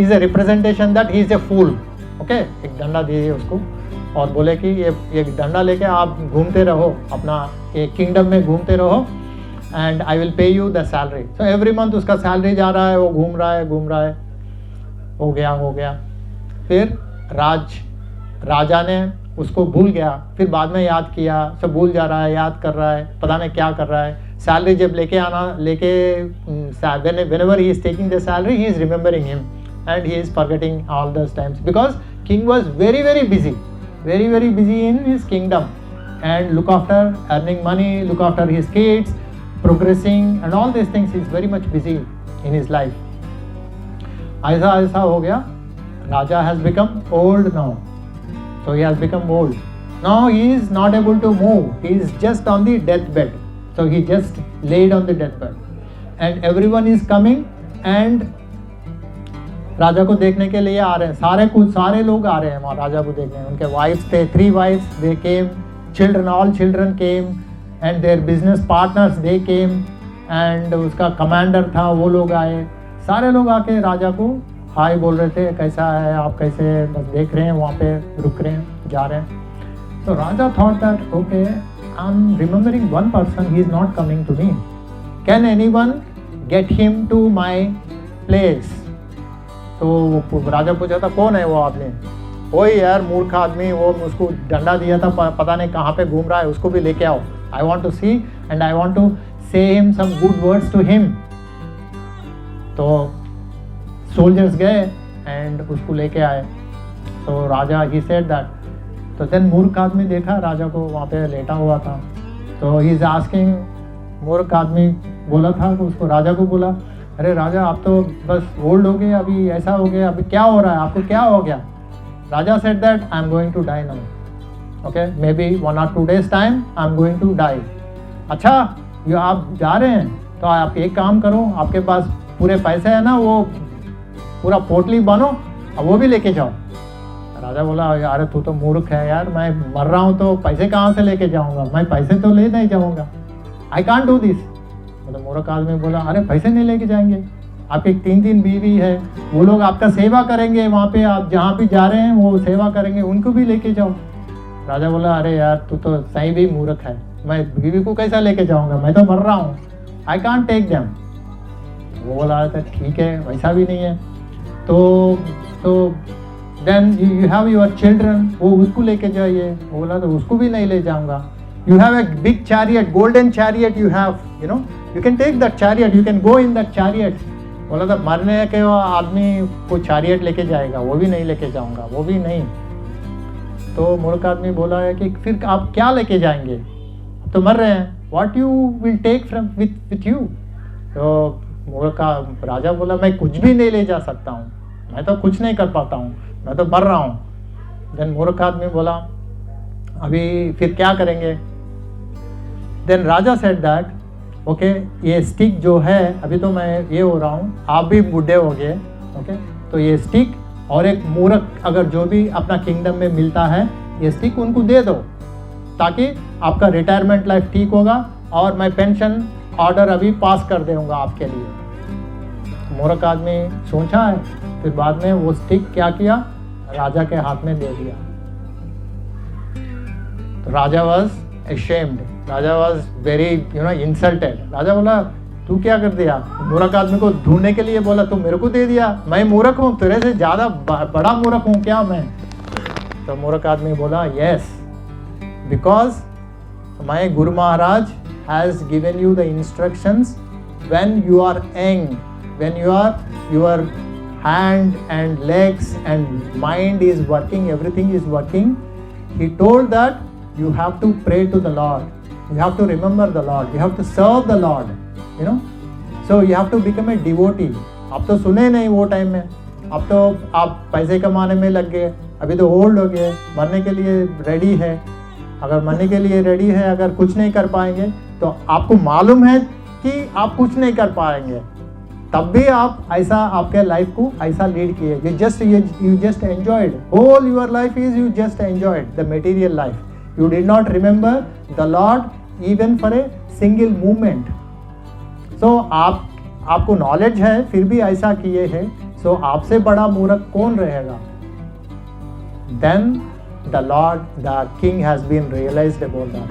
is a representation that he is a fool. Okay, एक डंडा दिए उसको और बोले कि ये डंडा लेके आप घूमते रहो, अपना एक किंगडम में घूमते रहो and I will pay you the salary. So every month उसका सैलरी जा रहा है, वो घूम रहा है. हो गया. फिर राजा ने उसको भूल गया, फिर बाद में याद किया, सब भूल जा रहा है, याद कर रहा है, पता नहीं क्या कर रहा है. सैलरी जब whenever he is taking the salary, he is remembering him and he is forgetting all those times, because king was very busy in his kingdom and look after earning money, look after his kids, progressing and all these things. He is very much busy in his life. ऐसा हो गया. Raja has become old now. So he has become old. Now he is not able to move. He is just on the deathbed. So he just laid on the deathbed. And everyone is coming and राजा को देखने के लिए आ रहे हैं. सारे लोग आ रहे हैं वहाँ राजा को देखने. उनके वाइफ्स थे, 3 wives, they came, all children came, and their business partners, they came, and उसका कमांडर था, वो लोग आए. सारे लोग आके राजा को हाय बोल रहे थे, कैसा है आप, कैसे, बस देख रहे हैं, वहाँ पे रुक रहे हैं, जा रहे हैं. So Raja thought that, okay, I'm remembering one person, he is not coming to me. Can anyone get him to my place? तो राजा पूछा था कौन है वो आदमी. वही यार मूर्ख आदमी, वो उसको डंडा दिया था, पता नहीं कहाँ पे घूम रहा है, उसको भी लेके आओ. I want to see and I want to say him some good words to him. तो सोल्जर्स गए एंड उसको लेके आए. तो राजा ही सेड दैट. तो देन मूर्ख आदमी देखा राजा को वहाँ पे लेटा हुआ था. तो ही इज आस्किंग, मूर्ख आदमी बोला था तो उसको राजा को बोला, अरे राजा आप तो बस ओल्ड हो गए, अभी ऐसा हो गया, अभी क्या हो रहा है, आपको क्या हो गया? राजा said that I am going to die now. Okay, maybe 1 or 2 days time I am going to die. अच्छा, ये आप जा रहे हैं तो आप एक काम करो, आपके पास पूरे पैसे है ना, वो पूरा पोटली बनो और वो भी लेके जाओ. राजा बोला, यार तू तो मूर्ख है यार, मैं मर रहा हूँ तो पैसे कहाँ से लेके जाऊँगा, मैं पैसे तो ले नहीं जाऊँगा, आई कांट डू दिस. मतलब मूर्ख आदमी बोला, अरे पैसे नहीं लेके जाएंगे, आपकी 3 बीवी है, वो लोग आपका सेवा करेंगे, वहाँ पे आप जहाँ भी जा रहे हैं वो सेवा करेंगे, उनको भी लेके जाओ. राजा बोला, अरे यार तू तो सही भी मूर्ख है, मैं बीवी को कैसा लेके जाऊँगा, मैं तो मर रहा हूँ, आई कांट टेक देम. वो बोला था ठीक है, वैसा भी नहीं है. तो then you have your children, वो उसको लेके जाइए. वो बोला तो उसको भी नहीं ले जाऊँगा. You have a big chariot, golden chariot you have, you know, you can take that chariot, you can go in that chariot. बोला था मरने के आदमी को chariot लेके जाएगा, वो भी नहीं लेके जाऊंगा, वो भी नहीं. तो मूर्ख आदमी बोला है कि फिर आप क्या लेके जाएंगे, अब तो मर रहे हैं, what you will take from with you. तो मूर्ख राजा बोला, मैं कुछ भी नहीं ले जा सकता हूँ, मैं तो कुछ नहीं कर पाता हूँ, मैं तो मर रहा हूँ. देन मूर्ख आदमी बोला, अभी फिर क्या करेंगे? Then raja said that, okay ये स्टिक जो है, अभी तो मैं ये हो रहा हूँ, आप भी बूढ़े हो गए, ओके, तो ये स्टिक और एक मूर्ख अगर जो भी अपना किंगडम में मिलता है, ये स्टिक उनको दे दो, ताकि आपका रिटायरमेंट लाइफ ठीक होगा और मैं पेंशन ऑर्डर अभी पास कर दूँगा आपके लिए. मूर्ख आदमी सोचा है, फिर बाद में वो स्टिक क्या किया, राजा के हाथ में दे दिया. तो राजा वॉज ashamed, राजा वॉज वेरी इंसल्टेड. राजा बोला, तू क्या कर दिया? मूर्ख आदमी को ढूंढने के लिए बोला, तू मेरे को दे दिया, मैं मूर्ख हूँ, तेरे से ज़्यादा बड़ा मूर्ख हूँ क्या मैं? तो मूर्ख आदमी बोला, yes, because my guru Maharaj has given you the instructions when you are young, when your hand and legs and mind is working, everything is working. He told that you have to pray to the Lord, you have to remember the Lord, you have to serve the Lord, so you have to become a devotee. आप तो सुने नहीं वो time में, अब तो आप पैसे कमाने में लग गए, अभी तो ओल्ड हो गए, मरने के लिए रेडी है. अगर मरने के लिए रेडी है, अगर कुछ नहीं कर पाएंगे तो आपको मालूम है कि आप कुछ नहीं कर पाएंगे, तब भी आप ऐसा आपके लाइफ को ऐसा लीड किए. you just enjoyed whole your life is you just enjoyed the material life. You did not remember the Lord even for a single moment. So आपको नॉलेज है फिर भी ऐसा किए हैं, सो आपसे बड़ा मूर्ख कौन रहेगा? Then the Lord, the King has been realized about that.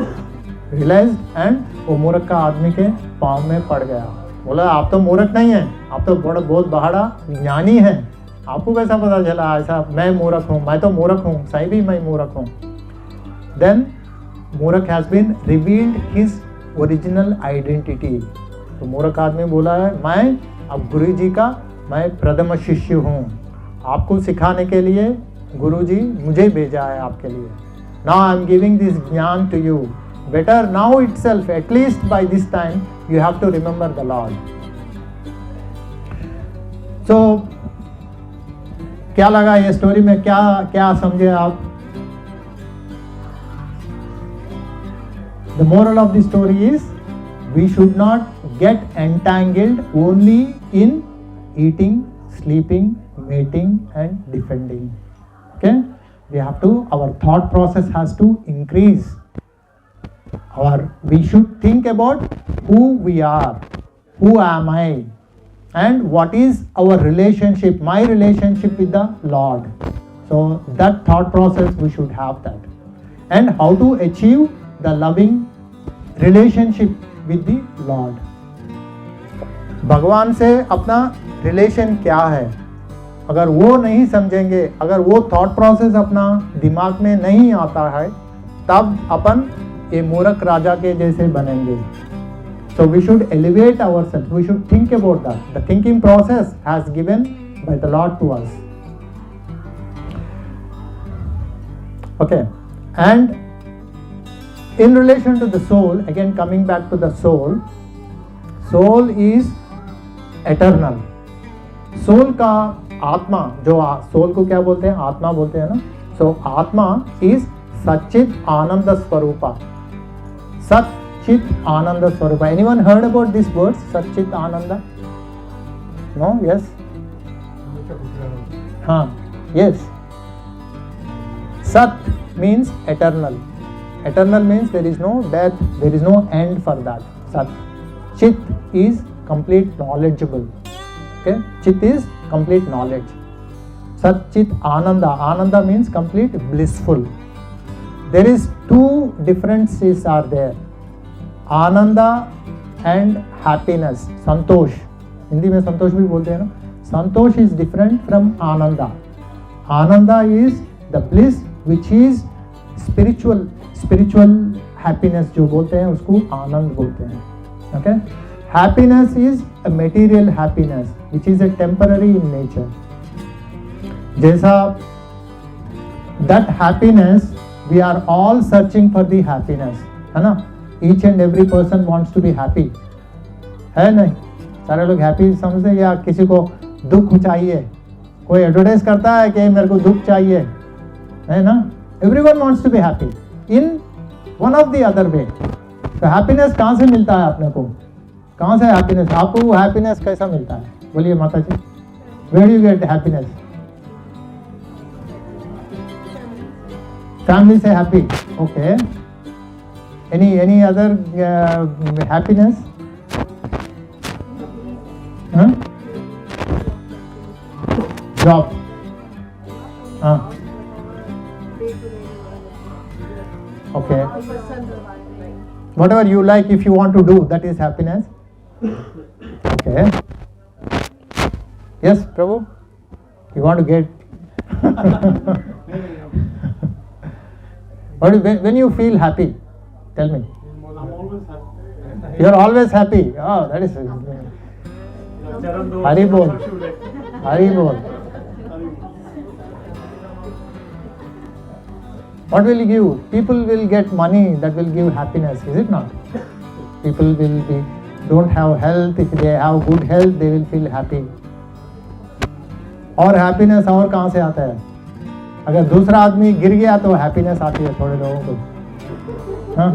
Realized and वो मूर्ख का आदमी के पाँव में पड़ गया. बोला, आप तो मूर्ख नहीं हैं, आप तो बहुत बड़ा ज्ञानी हैं, आपको कैसा पता चला ऐसा मैं मूर्ख हूँ? मैं तो मूर्ख हूँ, सही भी मैं मूर्ख हूँ. Then मूर्ख has been revealed his original identity. तो मूर्ख आदमी बोला है, मैं अब गुरु जी का मैं प्रथम शिष्य हूँ, आपको सिखाने के लिए गुरु जी मुझे भेजा है आपके लिए. Now I am giving this ज्ञान to you. Better now itself, at least by this time, you have to remember the Lord. So क्या लगा ये स्टोरी में, क्या समझे आप? The moral of the story is we should not get entangled only in eating, sleeping, mating and defending. Okay? We have to, our thought process has to increase. We should think about who we are, who am I, and what is our relationship, my relationship with the Lord. So that thought process we should have that. And how to achieve the loving relationship with the Lord. भगवान से अपना relation क्या है, अगर वो नहीं समझेंगे, अगर वो थॉट प्रोसेस अपना दिमाग में नहीं आता है, तब अपन ये मूर्ख राजा के जैसे बनेंगे. So we should elevate ourselves, we should think about that. The thinking process has given by the Lord to us. Okay, and in relation to the soul, again coming back to the soul is eternal. Soul का आत्मा, जो soul को क्या बोलते हैं, आत्मा बोलते हैं ना. सो आत्मा is Sachchit ananda Swarupa. Sachchit ananda swarupa. Anyone heard about this word sachchit ananda? No? Yes? हाँ, yes. Sat means eternal. Eternal means there is no death, there is no end for that. Sat. Chit is complete knowledgeable. Okay, Chit is complete knowledge. Sat Chit Ananda. Ananda means complete blissful. There is two differences are there. Ananda and happiness. Santosh. Hindi में संतोष भी बोलते हैं ना. Santosh is different from Ananda. Ananda is the bliss which is spiritual happiness जो बोलते हैं उसको आनंद बोलते हैं. Okay? Happiness is a material happiness which is a temporary in nature. जैसा that happiness we are all searching for the happiness, है ना? Each and every person wants to be happy. है नहीं? सारे लोग happy समझते हैं या किसी को दुख चाहिए? कोई एडवर्टाइज करता है कि मेरे को दुख चाहिए, है ना? Everyone wants to be happy in one of the other way. तो happiness कहाँ से मिलता है अपने को? कहाँ से happiness? आपको happiness कैसा मिलता है? बोलिए माता जी. Where do you get happiness? Family say happy. Okay. Any other happiness? Huh? Job. Okay. Whatever you like, if you want to do, that is happiness. Okay. Yes, Prabhu? You want to get... when you feel happy, tell me. I'm always happy. You are always happy. Oh, that is... Hari Bol. Hari Bol. What will you give? People will get money that will give happiness, is it not? People will be, don't have health. If they have good health, they will feel happy. और happiness और कहाँ से आता है? अगर दूसरा आदमी गिर गया तो happiness आती है थोड़े लोगों को. हाँ?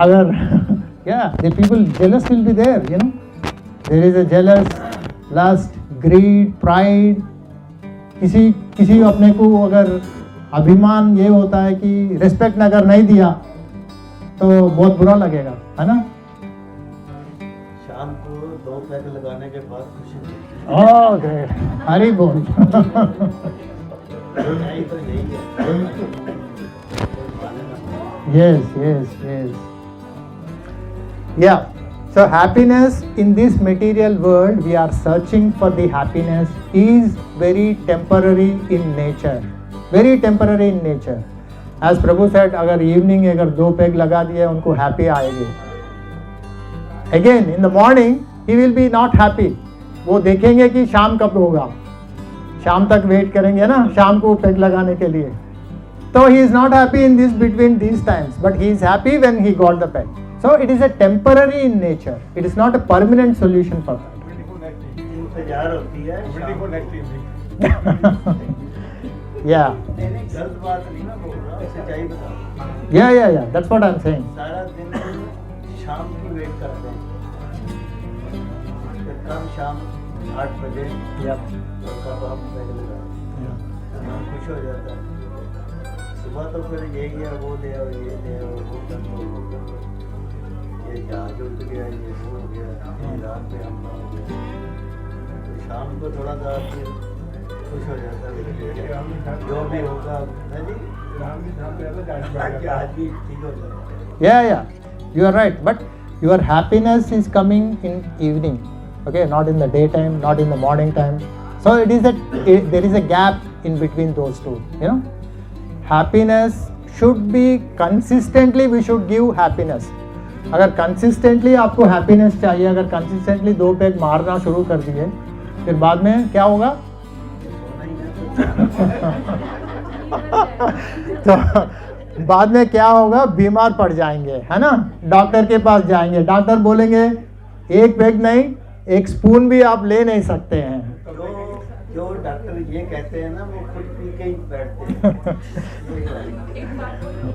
अगर yeah, the people jealous will be there, you know. There is a jealous, lust, greed, pride. किसी अपने को अगर अभिमान ये होता है कि रिस्पेक्ट अगर नहीं दिया तो बहुत बुरा लगेगा, है ना? शाम को 2 पैक लगाने के बाद खुशी मिलती है. Oh great. हरी बोल. नहीं तो यही है. Yes. Yeah. So happiness in this material world, we are searching for the happiness is very temporary in nature. Very temporary in nature. As Prabhu said, अगर evening अगर 2 पैग लगा दिए उनको happy आएगी. Again in the morning he will be not happy. वो देखेंगे कि शाम कब होगा. शाम तक वेट करेंगे ना शाम को पैग लगाने के लिए. So he is not happy in this between these times, but he is happy when he got the peg. So it is a temporary in nature. It is not a permanent solution for that. इंतजार होती है. Yeah. गलत बात नहीं ना बोल रहा, सच्चाई बता. Yeah. That's what I'm saying. सारा दिन शाम की वेट करते हैं. कल शाम 8 बजे Yep. कब हम पैग लगाए. मन खुश हो जाता है. सुबह तो फिर ये किया वो ले आओ ये ले आओ वो कर लो ये जहाज उड़ गया ये वो हो गया ये रात में हम हो गया. तो शाम को थोड़ा सा खुश हो जाता है जो भी होगा है जी. आज भी ठीक हो जाएगा. Yeah. You are right. But your happiness is coming in evening. Okay, not in the daytime, not in the morning time. So there is a gap in between those two. You know, happiness should be consistently. We should give happiness. अगर consistently आपको happiness चाहिए, अगर consistently 2 peg मारना शुरू कर दिए फिर बाद में क्या होगा? तो बाद में क्या होगा? बीमार पड़ जाएंगे, है ना? डॉक्टर के पास जाएंगे, डॉक्टर बोलेंगे एक पेग नहीं, एक स्पून भी आप ले नहीं सकते हैं। जो डॉक्टर ये कहते हैं ना, वो खुद पी के ही बैठते हैं। एक बात बोलो,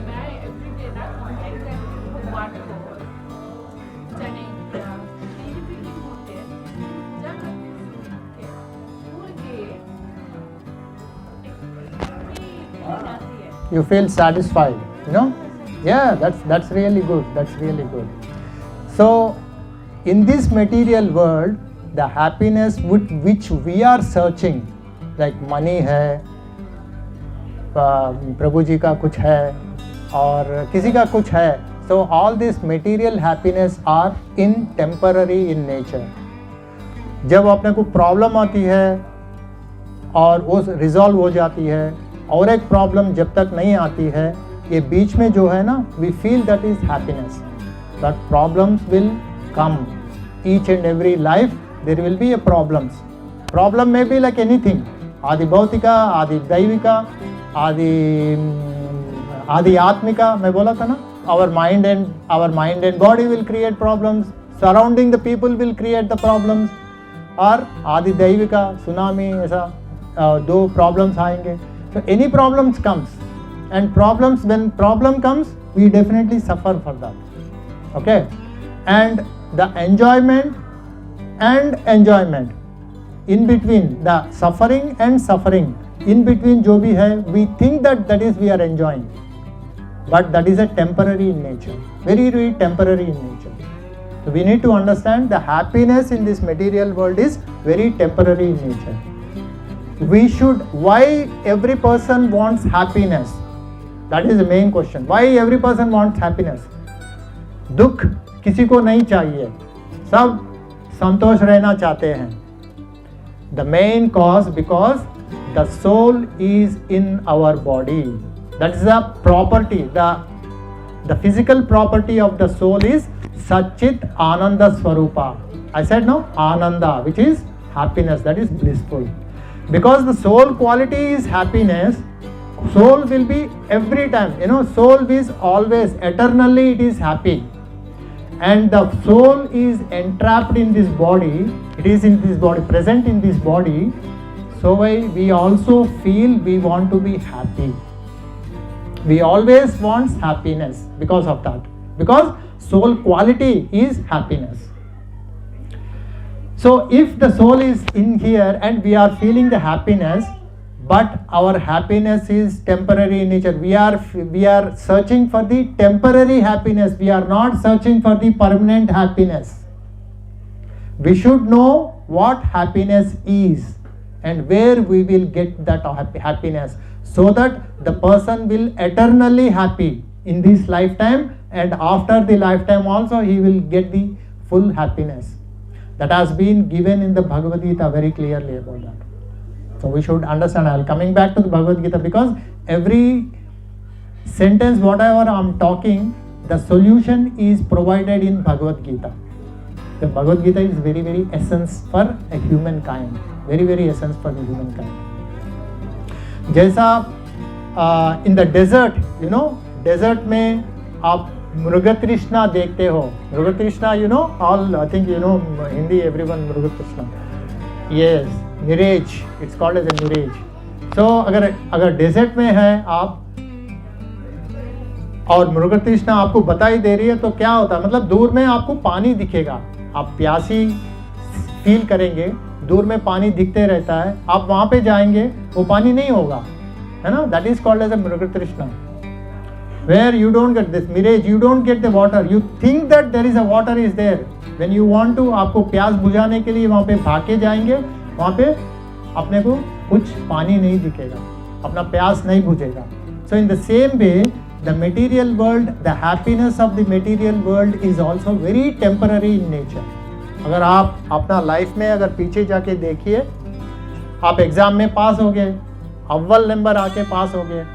मैं एवरीडे ना कांटेक्ट करती हूँ भगवान को, चने टीवी होते जब भूल के आती है। You feel satisfied, you know? Yeah, that's really good. That's really good. So, in this material world, the happiness with which we are searching, like money है, प्रभु जी का कुछ है, और किसी का कुछ है, so all this material happiness are in temporary in nature. जब अपने को प्रॉब्लम आती है और वो रिजॉल्व हो जाती है, और एक प्रॉब्लम जब तक नहीं आती है, ये बीच में जो है ना, we feel that is happiness. But problems will come each and every life. There will be a problems. Problem में बी लाइक एनीथिंग, आदि भौतिका, आदि दैविका, आदि आत्मिका. मैं बोला था ना, our mind and body will create problems, surrounding the people will create the problems. और आदि दैविका, सुनामी, ऐसा दो प्रॉब्लम्स आएंगे. So any problems comes, and problems, when problem comes, we definitely suffer for that. Okay, and the enjoyment in between, the suffering and suffering in between जो भी है, we think that is we are enjoying, but that is a temporary in nature, very very temporary in nature. So we need to understand the happiness in this material world is very temporary in nature. We should, why every person wants happiness? That is the main question. Why every person wants happiness? दुख किसी को नहीं चाहिए, सब संतोष रहना चाहते हैं. The main cause, because the soul is in our body. That is the property, the physical property of the soul is Satchit Ananda Swarupa. I said no, Ananda, which is happiness, that is blissful. Because the soul quality is happiness, soul will be every time, soul is always, eternally it is happy. And the soul is entrapped in this body, it is in this body, present in this body, so we also feel we want to be happy. We always want happiness because of that, because soul quality is happiness. So if the soul is in here and we are feeling the happiness, but our happiness is temporary in nature, we are searching for the temporary happiness, we are not searching for the permanent happiness. We should know what happiness is and where we will get that happiness, so that the person will eternally happy in this lifetime, and after the lifetime also he will get the full happiness. That has been given in the Bhagavad Gita very clearly about that. So we should understand. I am coming back to the Bhagavad Gita, because every sentence, whatever I am talking, the solution is provided in Bhagavad Gita. The Bhagavad Gita is very very essence for a humankind, very very essence for the humankind. जैसा in the desert, desert में आप मृगतृष्णा देखते हो. मृगतृष्णा, all, I think Hindi, everyone मृगतृष्णा. Yes, mirage, it's called as a mirage. So अगर desert में है आप और मृगतृष्णा आपको बताई दे रही है, तो क्या होता है, मतलब दूर में आपको पानी दिखेगा, आप प्यासी फील करेंगे, दूर में पानी दिखते रहता है, आप वहाँ पे जाएंगे, वो पानी नहीं होगा, है ना. That is called as a मृगतृष्णा. Where you don't get this mirage, you don't get the water, you think that there is a water is there. When you want to, आपको प्यास बुझाने के लिए वहाँ पे भाग के जाएंगे, वहाँ पे अपने को कुछ पानी नहीं दिखेगा, अपना प्यास नहीं बुझेगा. So in the same way, the material world, the happiness of the material world is also very temporary in nature. अगर आप अपना लाइफ में अगर पीछे जाके देखिए, आप एग्जाम में पास हो गए, अव्वल नंबर आके पास हो गए,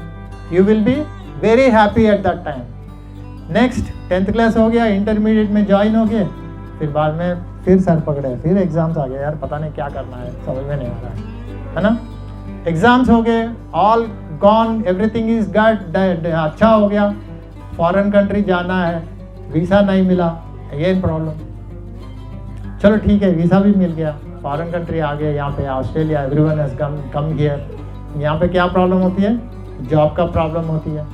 you will be very happy at that time. Next 10th class हो गया, इंटरमीडिएट में ज्वाइन हो गए, फिर बाद में फिर सर पकड़े, फिर एग्जाम्स आ गए, यार पता नहीं क्या करना है, समझ में नहीं आ रहा है ना। एग्जाम्स हो गए, all gone, everything is good, अच्छा हो गया, फॉरेन कंट्री जाना है, वीज़ा नहीं मिला, अगेन प्रॉब्लम। चलो ठीक है, वीज़ा भी मिल गया, फॉरेन कंट्री आ गए, यहाँ पे Australia, everyone has come here. यहाँ पे क्या प्रॉब्लम होती है? जॉब का प्रॉब्लम होती है।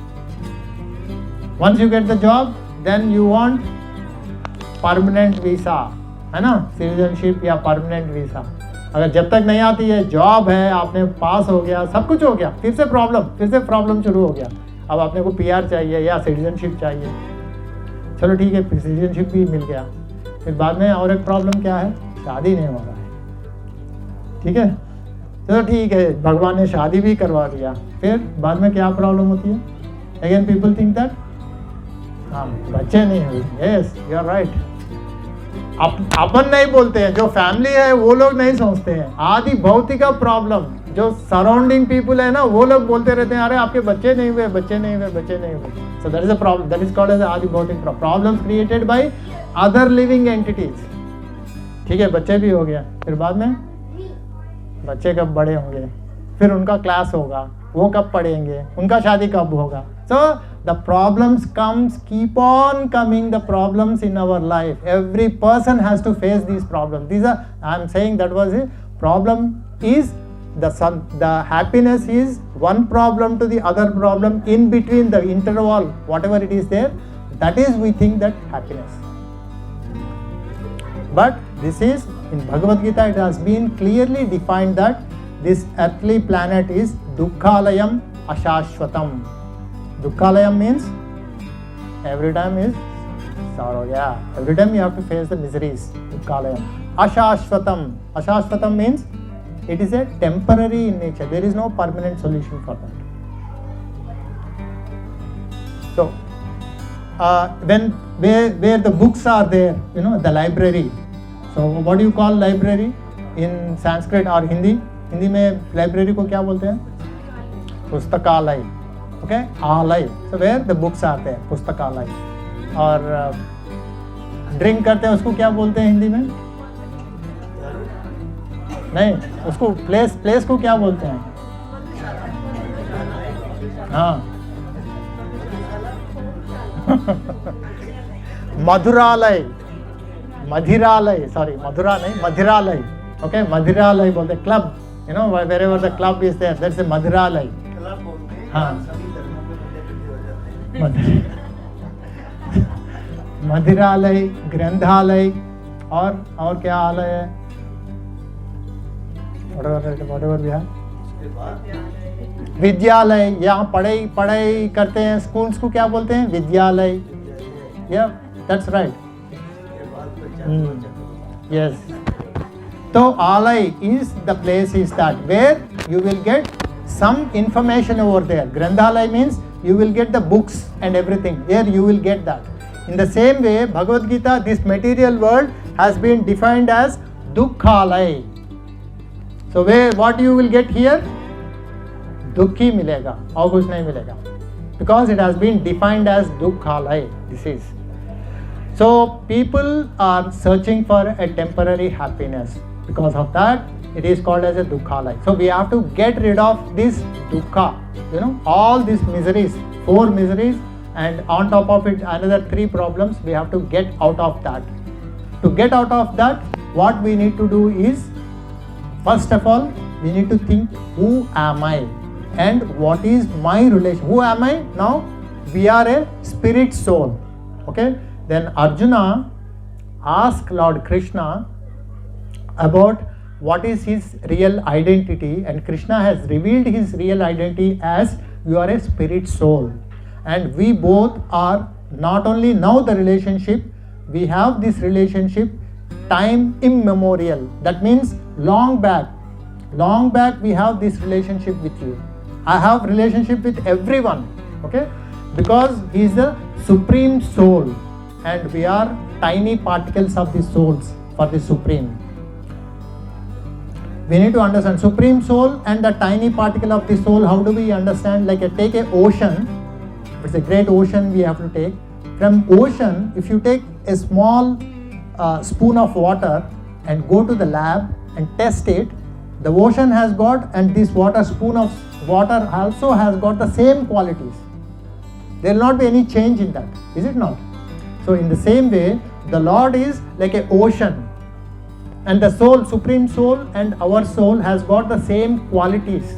Once you get the job then you want permanent visa, है ना, सिटीजनशिप या परमानेंट वीज़ा। अगर जब तक नहीं आती है, जॉब है, आपने पास हो गया, सब कुछ हो गया, फिर से प्रॉब्लम शुरू हो गया। अब आपने को PR चाहिए या सिटीजनशिप चाहिए। चलो ठीक है, सिटीजनशिप भी मिल गया, फिर बाद में और एक प्रॉब्लम क्या है? शादी नहीं हो रहा है। ठीक है, चलो ठीक है, भगवान ने शादी भी करवा दिया, फिर बाद में क्या प्रॉब्लम होती है? अगेन पीपल थिंक दैट हाँ बच्चे नहीं हुए। Yes you are right. अपन नहीं बोलते हैं, जो फैमिली है वो लोग नहीं सोचते हैं। आदि भौतिक प्रॉब्लम, जो सराउंडिंग पीपल है ना, वो लोग बोलते रहते हैं, अरे आपके बच्चे नहीं हुए। So that is a problem, that is called as आदि भौतिक problems created by other living entities. ठीक है, बच्चे भी हो गया, फिर बाद में बच्चे कब बड़े होंगे, फिर उनका क्लास होगा, वो कब पढ़ेंगे, उनका शादी कब होगा। So the problems comes, keep on coming the problems in our life. Every person has to face these problems. These are, I am saying that was a problem is the happiness is one problem to the other problem, in between the interval, whatever it is there, that is we think that happiness. But this is, in Bhagavad Gita it has been clearly defined that this earthly planet is dukkhalayam ashashvatam. Dukkhalayam means every time is sorrow, yeah, every time you have to face the miseries. Dukkhalayam. Ashashvatam. Ashashvatam means it is a temporary in nature, there is no permanent solution for that. So when where the books are there, you know, the library. So what do you call library in Sanskrit or Hindi? Hindi में library को क्या बोलते हैं? पुस्तकालय. Okay, आलय. So where the books आते हैं, पुस्तकालय. और ड्रिंक करते हैं उसको क्या बोलते हैं हिंदी में? नहीं, उसको प्लेस को क्या बोलते हैं? हाँ मधुरालय. सॉरी, मधुरा नहीं, मधिरालय. ओके, मधिरालय बोलते हैं. Club, you know, wherever the club is there, that's a मधिरालय. हाँ, मधिरालय, ग्रंथालय, और क्या आलय है? whatever we have. विद्यालय. यहाँ पढ़ाई करते हैं, स्कूल्स को क्या बोलते हैं? विद्यालय. Yeah, that's right. Yes. So alay is the place is that where you will get some information over there. Grandhalay means you will get the books and everything. Here you will get that. In the same way, Bhagavad Gita, this material world has been defined as dukkhalay. So what you will get here? दुख ही मिलेगा और कुछ नहीं मिलेगा, because it has been defined as dukkhalay. This is. So people are searching for a temporary happiness. Because of that, it is called as a dukkhalay. So we have to get rid of this dukkha, you know, all these miseries, 4 miseries, and on top of it another 3 problems. We have to get out of that. To get out of that, what we need to do is, first of all, we need to think, who am I and what is my relation? Who am I? Now we are a spirit soul. Okay, then Arjuna asked Lord Krishna about what is his real identity, and Krishna has revealed his real identity as you are a spirit soul, and we both are not only now the relationship, we have this relationship time immemorial. That means long back we have this relationship with you. I have relationship with everyone, okay, because he is the supreme soul and we are tiny particles of the souls for the supreme. We need to understand supreme soul and the tiny particle of the soul. How do we understand? Like take a ocean, it's a great ocean we have to take. From ocean, if you take a small spoon of water and go to the lab and test it, the ocean has got, and this spoon of water also has got the same qualities. There will not be any change in that, is it not? So in the same way, the Lord is like an ocean, and the soul, Supreme Soul, and our soul has got the same qualities.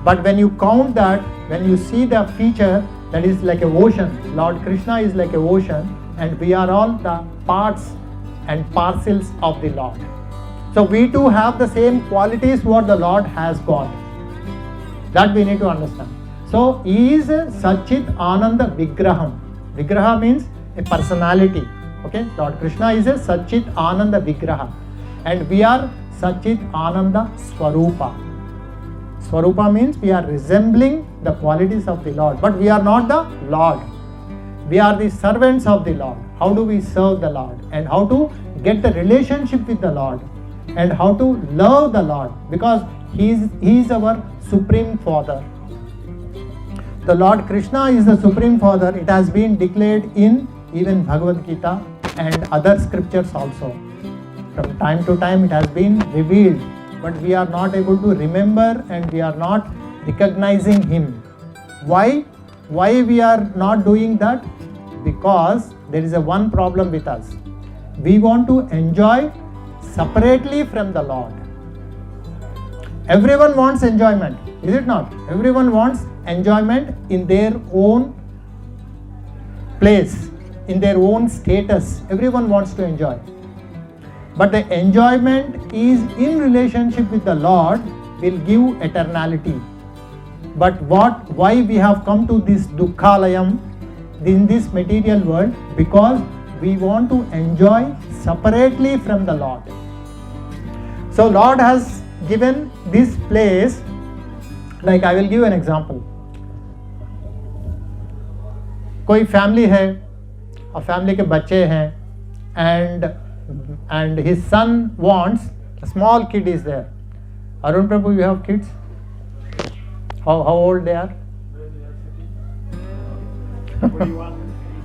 But when you count that, when you see the feature, that is like an ocean. Lord Krishna is like an ocean, and we are all the parts and parcels of the Lord. So we too have the same qualities what the Lord has got. That we need to understand. So he is a Satchit Ananda Vigraham. Vigraha means a personality. Okay, Lord Krishna is a Satchit Ananda Vigraha, and we are Satchit Ananda Swarupa. Swarupa means we are resembling the qualities of the Lord, but we are not the Lord. We are the servants of the Lord. How do we serve the Lord, and how to get the relationship with the Lord, and how to love the Lord, because He is our Supreme Father. The Lord Krishna is the Supreme Father. It has been declared in even Bhagavad Gita and other scriptures also. From time to time it has been revealed, but we are not able to remember, and we are not recognizing Him. Why? Why we are not doing that? Because there is a one problem with us. We want to enjoy separately from the Lord. Everyone wants enjoyment, is it not? Everyone wants enjoyment in their own place, in their own status. Everyone wants to enjoy. But the enjoyment is in relationship with the Lord will give eternality. But why we have come to this Dukkhalayam in this material world? Because we want to enjoy separately from the Lord. So Lord has given this place, like I will give an example. कोई family है और family के बच्चे हैं, and his son wants, a small kid is there. Arun Prabhu, you have kids? How old they are? 21,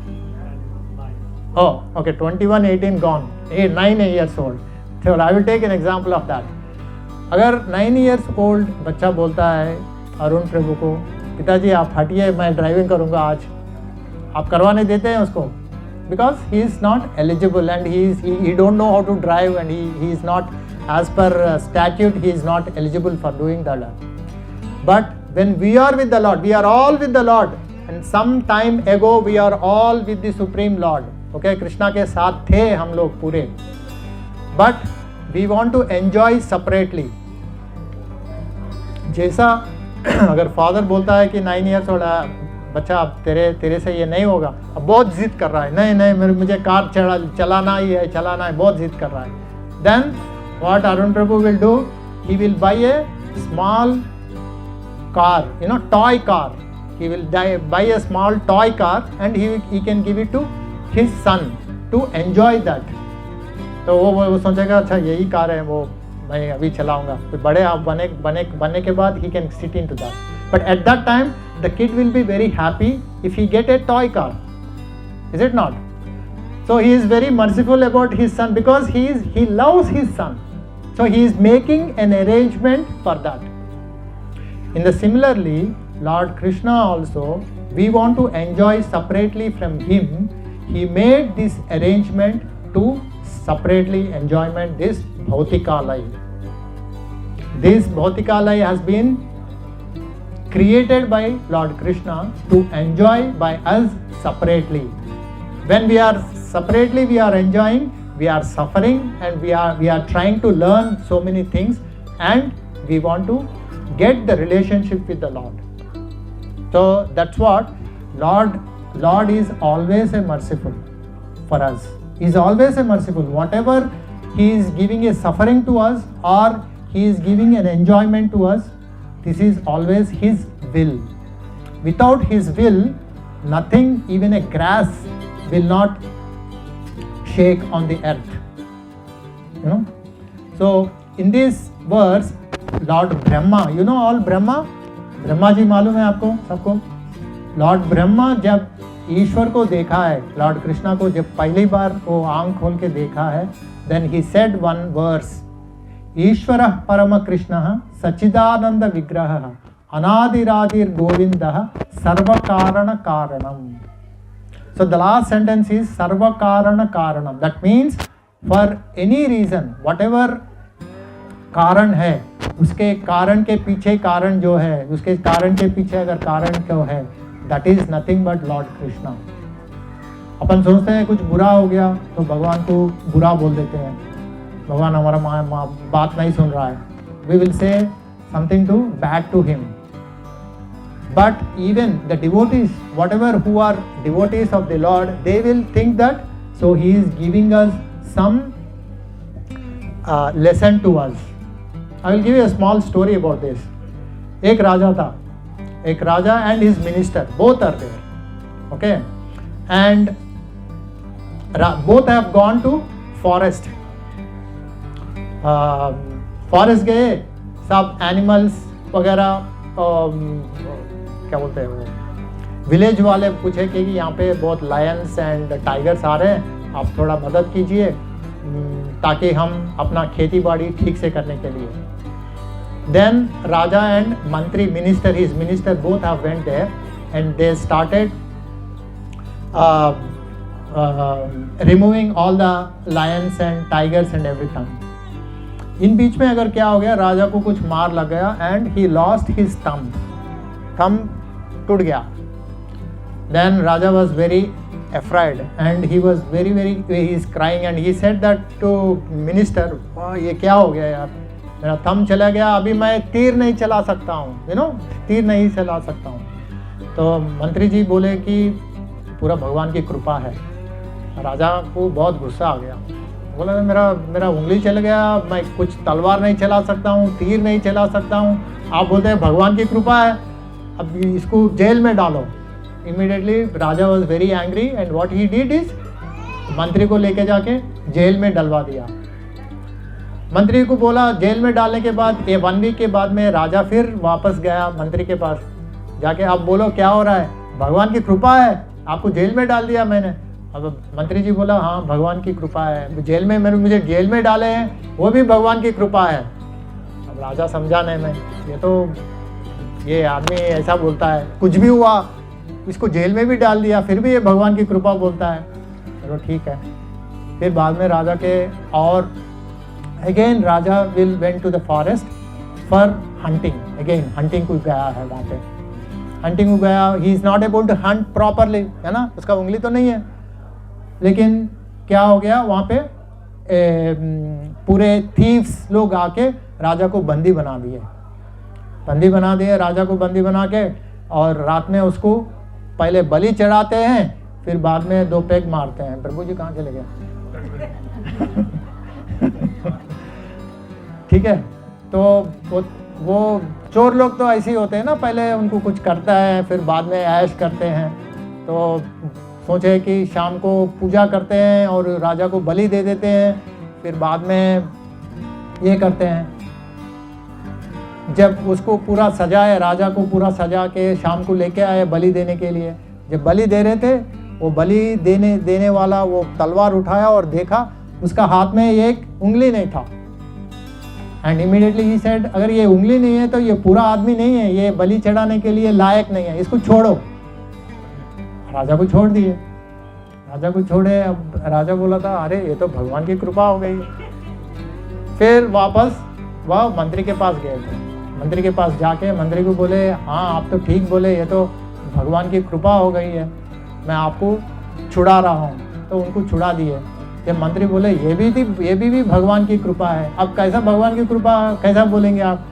18 and 9. Oh, okay, 21, 18 gone, 9 years old. So I will take an example of that. अगर 9 years old बच्चा बोलता है अरुण प्रभु को, पिताजी आप हटिए, मैं driving करूँगा आज, आप करवाने देते हैं उसको? Because he is not eligible, and he don't know how to drive, and he is not, as per statute, he is not eligible for doing that. But when we are with the Lord, we are all with the Lord, and some time ago we are all with the Supreme Lord. Okay, Krishna के साथ थे हम लोग पूरे. But we want to enjoy separately. जैसा अगर father बोलता है कि 9 years old बच्चा अब तेरे से ये नहीं होगा, अब बहुत जिद कर रहा है, नहीं मुझे कार चलाना ही है, बहुत जिद कर रहा है. Then what Arun Prabhu will do? He will buy a small car, toy car. He will buy a small toy car, and he can give it to his son to enjoy that. तो वो सोचेगा अच्छा यही car है, वो मैं अभी चलाऊंगा, फिर बड़े आप बनने के बाद he can sit into that. But at that time the kid will be very happy if he get a toy car, is it not? So he is very merciful about his son, because he loves his son, so he is making an arrangement for that. In the similarly, Lord Krishna also, we want to enjoy separately from him. He made this arrangement to separately enjoyment this Bhautikalaya. This Bhautikalaya has been created by Lord Krishna to enjoy by us separately. When we are separately, we are enjoying, we are suffering, and we are trying to learn so many things, and we want to get the relationship with the Lord. So that's what Lord is always a merciful for us. He is always a merciful. Whatever He is giving a suffering to us, or He is giving an enjoyment to us, this is always His will. Without His will, nothing, even a grass, will not shake on the earth. So in this verse, Lord Brahma, all Brahma? Brahma ji मालूम है आपको सबको? Lord Brahma जब ईश्वर को देखा है, Lord Krishna को जब पहली बार वो आंख खोल के देखा है, then he said one verse, ईश्वरः परम कृष्णः सच्चिदानंद विग्रहः अनादिरादिर गोविंदः सर्वकारण कारणम. So the last sentence is सर्वकारण कारणम. That means for any reason, whatever कारण है, उसके कारण के पीछे कारण जो है, उसके कारण के पीछे अगर कारण क्यों है, that is nothing but lord Krishna. अपन सोचते हैं कुछ बुरा हो गया तो भगवान को बुरा बोल देते हैं, भगवान हमारा बात नहीं सुन रहा है. We will say something to bad to him. But even the devotees, whatever who are devotees of the Lord, they will think that, so he is giving us some lesson to us. I will give you a small story about this. एक राजा था, एक राजा and his minister, both are there, okay, and both have gone to forest. Forest गए, सब animals वगैरह क्या बोलते हैं वो, विलेज वाले पूछे कि यहाँ पे बहुत लायंस एंड टाइगर्स आ रहे हैं, आप थोड़ा मदद कीजिए ताकि हम अपना खेती बाड़ी ठीक से करने के लिए. देन राजा एंड मंत्री, minister, his minister, both have went there and they started removing all the lions and tigers and everything. इन बीच में अगर क्या हो गया, राजा को कुछ मार लग गया and he lost his thumb टूट गया. Then raja was very afraid and he was very he is crying and he said that to minister, ये क्या हो गया यार, मेरा थंब चला गया, अभी मैं तीर नहीं चला सकता हूँ, यू नो, तीर नहीं चला सकता हूँ. तो मंत्री जी बोले कि पूरा भगवान की कृपा है. राजा को बहुत गुस्सा आ गया, बोला मेरा उंगली चल गया, मैं कुछ तलवार नहीं चला सकता हूँ, तीर नहीं चला सकता हूँ, आप बोलते हैं भगवान की कृपा है, अब इसको जेल में डालो. Immediately Raja was very angry and what he did is मंत्री को लेके जाके जेल में डलवा दिया. मंत्री को बोला, जेल में डालने के बाद ये 1 वीक के बाद में राजा फिर वापस गया मंत्री के पास जाके, अब बोलो क्या हो रहा है, भगवान की कृपा है, आपको जेल में डाल दिया मैंने. अब मंत्री जी बोला, हाँ भगवान की कृपा है, जेल में मुझे जेल में डाले हैं, वो भी भगवान की कृपा है. अब राजा समझा नहीं, मैं ये आदमी ऐसा बोलता है, कुछ भी हुआ इसको जेल में भी डाल दिया, फिर भी ये भगवान की कृपा बोलता है. चलो ठीक है. फिर बाद में राजा के और again raja will went to the forest for hunting. Again hunting को गया है वहाँ पे, हंटिंग को गया. He is not able to hunt properly, है ना, उसका उंगली तो नहीं है. लेकिन क्या हो गया वहाँ पे, पूरे थीव्स लोग आके राजा को बंदी बना दिए, राजा को बंदी बना के, और रात में उसको पहले बलि चढ़ाते हैं, फिर बाद में 2 पेग मारते हैं. प्रभु जी कहाँ चले गए? ठीक है. तो वो चोर लोग तो ऐसे ही होते हैं ना, पहले उनको कुछ करता है, फिर बाद में ऐश करते हैं. तो सोचे कि शाम को पूजा करते हैं और राजा को बलि दे देते हैं, फिर बाद में ये करते हैं. जब उसको पूरा सजाए, राजा को पूरा सजा के शाम को लेके आए बलि देने के लिए. जब बलि दे रहे थे, वो बलि देने वाला वो तलवार उठाया और देखा उसका हाथ में एक उंगली नहीं था. एंड इमीडिएटली ही सेड, अगर ये उंगली नहीं है तो ये पूरा आदमी नहीं है, ये बलि चढ़ाने के लिए लायक नहीं है, इसको छोड़ो. राजा को छोड़ दिए. राजा को छोड़े. अब राजा बोला था, अरे ये तो भगवान की कृपा हो गई. फिर वापस वह मंत्री के पास गए थे. मंत्री के पास जाके मंत्री को बोले, हाँ आप तो ठीक बोले, ये तो भगवान की कृपा हो गई है, मैं आपको छुड़ा रहा हूँ. तो उनको छुड़ा दिए. जब मंत्री बोले, ये भी भगवान की कृपा है. अब कैसा भगवान की कृपा, कैसा बोलेंगे आप?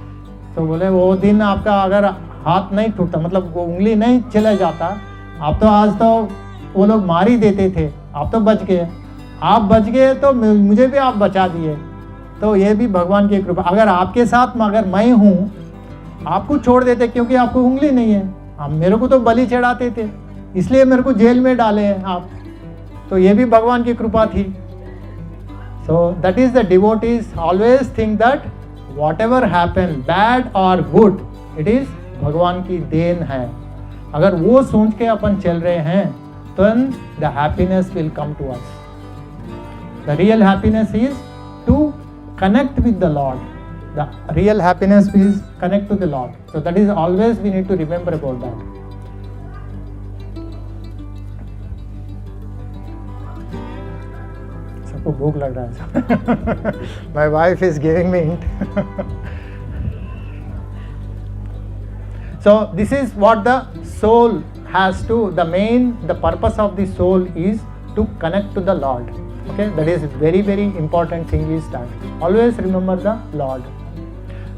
तो बोले, वो दिन आपका अगर हाथ नहीं टूटता, मतलब वो उंगली नहीं चला जाता, आप तो आज तो वो लोग मार ही देते थे, आप तो बच गए. आप बच गए तो मुझे भी आप बचा दिए, तो ये भी भगवान की कृपा. अगर आपके साथ में अगर मैं हूँ, आपको छोड़ देते क्योंकि आपको उंगली नहीं है, आप मेरे को तो बलि चढ़ाते थे, इसलिए मेरे को जेल में डाले हैं आप, तो ये भी भगवान की कृपा थी. सो that is the devotees always think that what ever happen, bad और गुड, इट इज भगवान की देन है. अगर वो सोच के अपन चल रहे हैं then the happiness will come to us. The real happiness is to connect with the Lord. The real happiness is connect to the Lord. So that is always we need to remember about that. सबको भूख लग रहा है. My wife is giving me hint. So this is what the soul has to, the purpose of the soul is to connect to the Lord. Okay, that is very important thing is that always remember the Lord.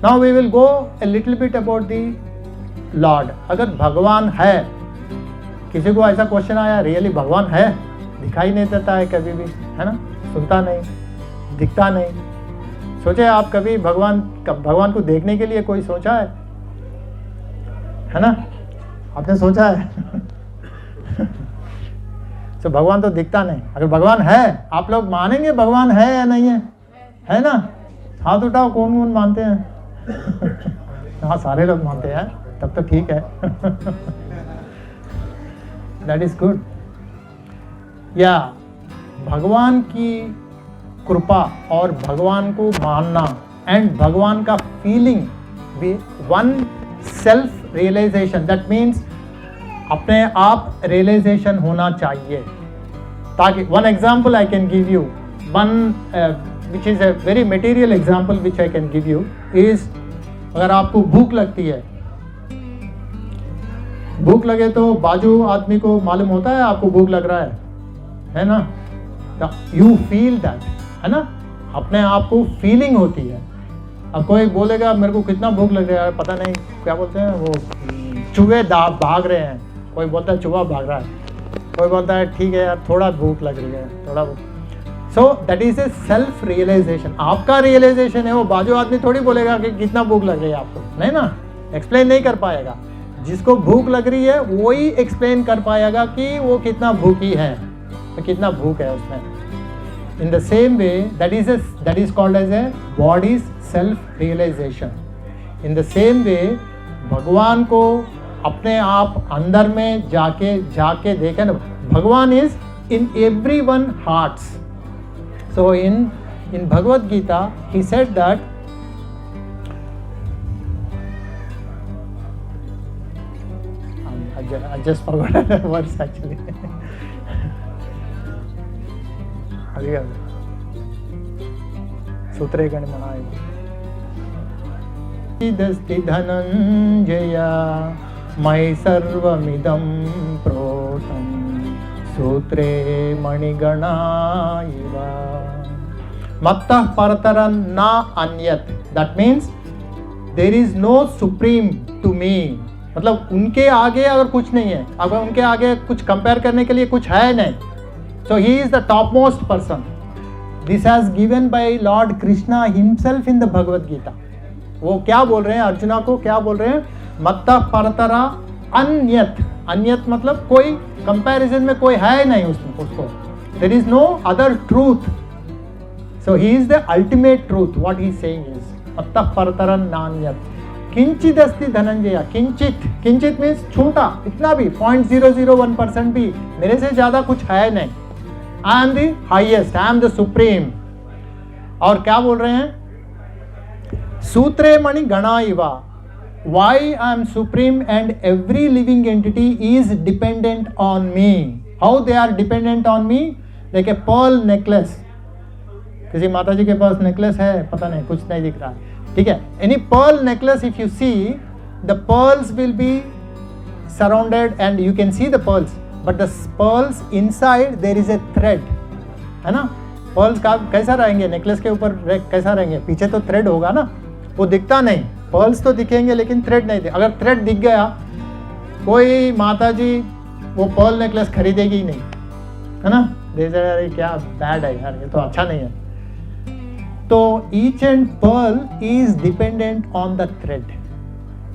Now we will go a little bit about the Lord. अगर भगवान है, किसी को ऐसा question आया really भगवान है? दिखाई नहीं देता है कभी भी, है ना, सुनता नहीं, दिखता नहीं. सोचे आप कभी भगवान को देखने के लिए कोई सोचा है ना? आपने सोचा है? तो भगवान तो दिखता नहीं. अगर भगवान है, आप लोग मानेंगे भगवान है या नहीं है ना? हाथ उठाओ, कौन मानते हैं? हाँ, सारे लोग मानते हैं, तब तो ठीक है. That is good. या भगवान की कृपा और भगवान को मानना एंड भगवान का feeling, one self realization, that means अपने आप रियलाइजेशन होना चाहिए. ताकि one example I can give you, one which is a very material example which I can give you is, अगर आपको भूख लगती है, भूख लगे तो बाजू आदमी को मालूम होता है आपको भूख लग रहा है ना? यू फील दैट, है ना? अपने आप को फीलिंग होती है. अब कोई बोलेगा मेरे को कितना भूख लग रहा है, पता नहीं क्या बोलते हैं वो, चूहे भाग रहे हैं. कोई बोलता है चूहा भाग रहा है, कोई बोलता है ठीक है यार थोड़ा भूख लग रही है, थोड़ा भूख. So that is a self realization. आपका रियलाइजेशन है, वो बाजू आदमी थोड़ी बोलेगा कि कितना भूख लग रही है आपको, नहीं ना, एक्सप्लेन नहीं कर पाएगा. जिसको भूख लग रही है वही एक्सप्लेन कर पाएगा कि वो कितना भूखी है, तो कितना भूख है उसमें. In the same way that is called as a bodies self realization. In the same way भगवान को अपने आप अंदर में जाके देखें ना. Bhagwan is in every one hearts. So in Bhagavad Gita he said that I just forgot the words actually. सूत्रे गण मनाए दस्ति धनंजया मयि सर्वमिदं प्रोतं सूत्रे मणिगणा इव मत्तः परतरं न अन्यत्. That means there is no supreme to me. मतलब उनके आगे अगर कुछ नहीं है, अगर उनके आगे कुछ कंपेयर करने के लिए कुछ है नहीं. So he is the top most person. This has given by lord Krishna himself in the Bhagavad Gita. वो क्या बोल रहे हैं अर्जुना को, क्या बोल रहे हैं? मत्तः परतरा अन्यत. अन्यत मतलब कोई कंपैरिजन में कोई है नहीं उसको. There is no other truth. So he is the ultimate truth. What he is saying is मत्तः परतरा नान्यत. किंचित अस्ति धनंजय. किंचित मीन्स छोटा, इतना भी 0.001% भी मेरे से ज्यादा कुछ है नहीं. I am the highest, I am the supreme. और क्या बोल रहे हैं? सूत्रे मणि गणा इवा. Why I am supreme and every living entity is dependent on me. How they are dependent on me? Like a pearl necklace. किसी माता जी के पास नेकलेस है, पता नहीं, कुछ नहीं दिख रहा है, ठीक है. Any pearl necklace if you see, the pearls will be surrounded and you can see the pearls, but the pearls inside there is a thread, है ना. पर्ल्स का कैसा रहेंगे नेकलेस के ऊपर, कैसा रहेंगे? पीछे तो थ्रेड होगा ना, वो दिखता नहीं. पर्ल्स तो दिखेंगे लेकिन थ्रेड नहीं. अगर थ्रेड दिख गया, कोई माता जी वो पर्ल नेकलेस खरीदेगी ही नहीं, है ना. अरे क्या बैड है यार, ये तो अच्छा नहीं है. तो each and pearl is dependent on the thread.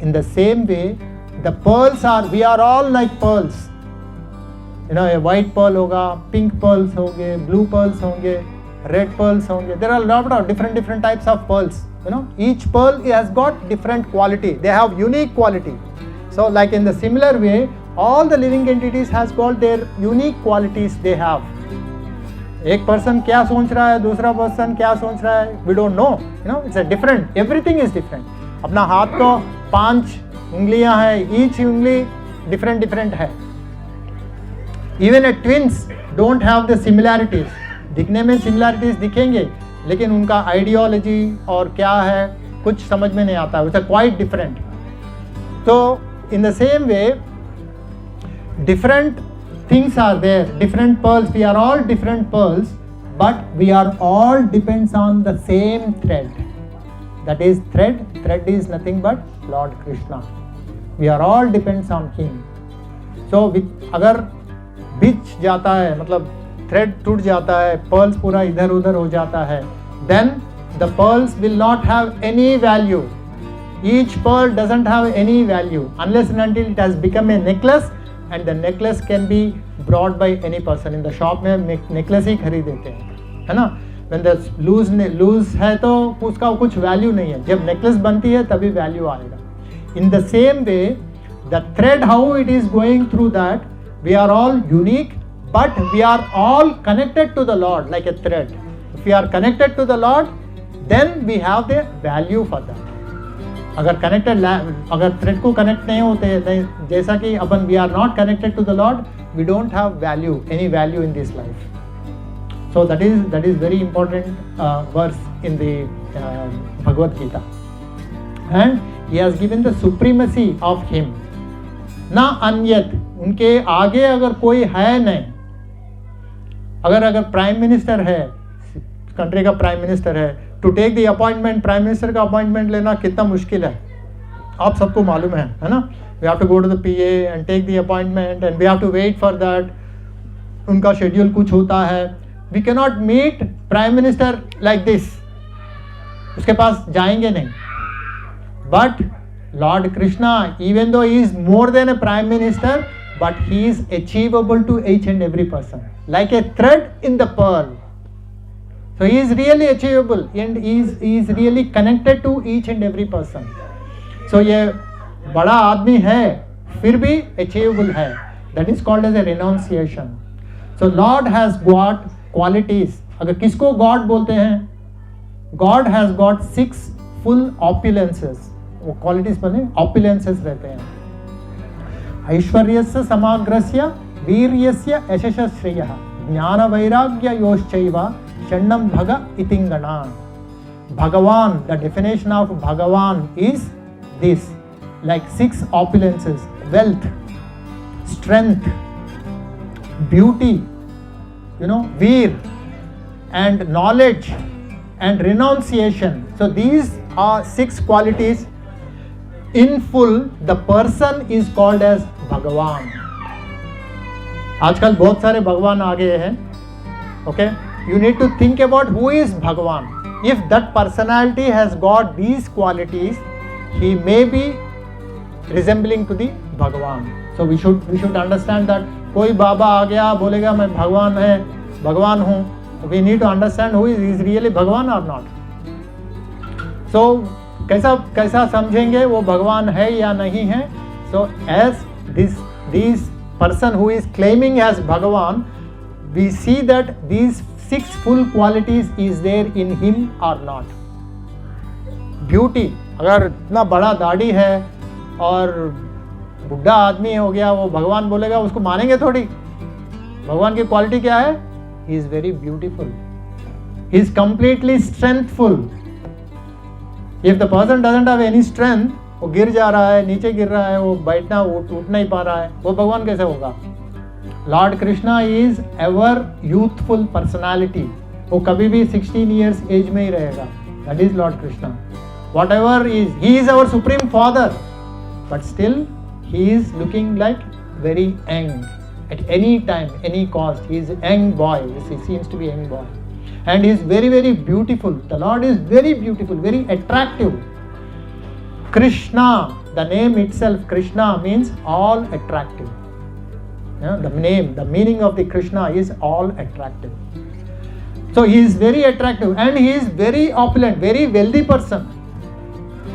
In the same way, the pearls are, we are all like pearls. You know, a white pearl होगा, pink pearls होंगे, blue pearls होंगे, red pearls होंगे. There are a lot of different types of pearls. You know, each pearl has got different quality. They have unique quality. So, like in the similar way, All the living entities has got their unique qualities they have. एक person क्या सोच रहा है, दूसरा person क्या सोच रहा है, we don't know. You know, it's a different. Everything is different. अपना हाथ को 5 उंगलियां हैं, each उंगली different है. Even a twins don't have the similarities. दिखने में similarities दिखेंगे, लेकिन उनका ideology और क्या है कुछ समझ में नहीं आता. It's quite different. So in the same way, different things are there, different pearls. We are all different pearls, but we are all depends on the same thread. That is thread. Thread is nothing but Lord Krishna. We are all depends on Him. So अगर बिच जाता है, मतलब thread टूट जाता है, pearls पूरा इधर उधर हो जाता है, then the pearls will not have any value. Each pearl doesn't have any value unless and until it has become a necklace, and the necklace can be brought by any person. In the shop में necklace ही खरीद देते हैं, है ना. When the loose है तो उसका कुछ value नहीं है. जब necklace बनती है तभी value आएगा. In the same way, the thread, how it is going through that, we are all unique, but we are all connected to the Lord like a thread. If we are connected to the Lord, then we have the value for that. अगर connected, अगर thread को connect नहीं होते, जैसा कि अपन we are not connected to the lord, we don't have value, any value in this life. So that is very important verse in the Bhagavad Gita. And he has given the supremacy of him, ना अन्यत. उनके आगे अगर कोई है नहीं. अगर prime minister है, कंट्री का प्राइम मिनिस्टर है, to take the appointment, prime minister का अपॉइंटमेंट लेना कितना मुश्किल है, आप सबको मालूम है ना. We have to go to the PA and take the appointment and we have to wait for that. उनका शेड्यूल कुछ होता है. We can not meet prime minister like this, उसके पास जाएंगे नहीं. But lord Krishna, even though he is more than a prime minister, but he is achievable to each and every person like A thread in the pearl. So he is really achievable and he is really connected to each and every person. So ये बड़ा आदमी है फिर भी achievable है. That is called as a renunciation. So Lord has got qualities. अगर किसको God बोलते हैं, God has got 6 full opulences. वो qualities बने opulences रहते हैं. ऐश्वर्यस्य समाग्रस्य वीर्यस्य यशस्य श्रेयः ज्ञान वैराग्य योश्चैव Chandam Bhaga Itingana. Bhagavan, the definition of Bhagavan is this, like 6 opulences: wealth, strength, beauty, veer, and knowledge, and renunciation. So these are 6 qualities. In full, the person is called as Bhagavan. आजकल बहुत सारे भगवान आ गए हैं. Okay? You need to think about who is Bhagavan. If that personality has got these qualities, he may be resembling to the Bhagavan. So we should understand that कोई बाबा आ गया बोलेगा मैं भगवान हूँ. We need to understand who is really Bhagavan or not. So कैसा समझेंगे वो भगवान है या नहीं है. So as this person who is claiming as Bhagavan, we see that these 6 full qualities is there in him or not. Beauty, अगर इतना बड़ा दाढ़ी है और बुढ़ा आदमी हो गया, वो भगवान बोलेगा, उसको मानेंगे थोड़ी. भगवान की क्वालिटी क्या है? He is very beautiful. He is completely strengthful. If the person doesn't have any strength, वो गिर जा रहा है, नीचे गिर रहा है, वो बैठना उठ नहीं पा रहा है, वो भगवान कैसे होगा? Lord Krishna is ever youthful personality. वो कभी भी 16 years एज में ही रहेगा. That is Lord Krishna. What ever is, he is our supreme father, but still he is looking like very young at any time, any cost. He is a young boy. He seems to be a young boy. And he is very, very beautiful. The Lord is very beautiful, very attractive. Krishna, the name itself, Krishna means all attractive. The meaning of the Krishna is all attractive. So he is very attractive and he is very opulent, very wealthy person.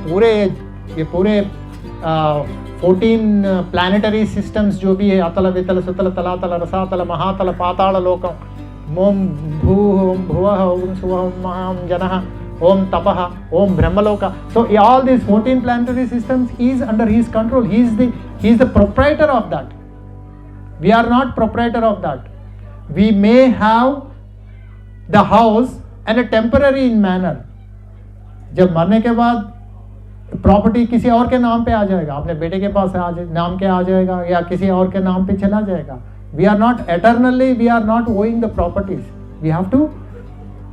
पूरे 14 planetary systems जो भी है, अतल वितल सुतल तलातल रसातल महातल पाताल लोकम ओम भू ओम भुवः ओम सुवः ओम महाम जनः ओम तपः ओम ब्रह्मलोका. So all these 14 planetary systems is under his control. He is the proprietor of that. We are not proprietor of that. We may have the house and a temporary in manner. जब मरने के बाद property किसी और के नाम पे आ जाएगा, अपने बेटे के पास नाम के आ जाएगा या किसी और के नाम पे चला जाएगा. We are not eternally, we are not owing the properties. We have to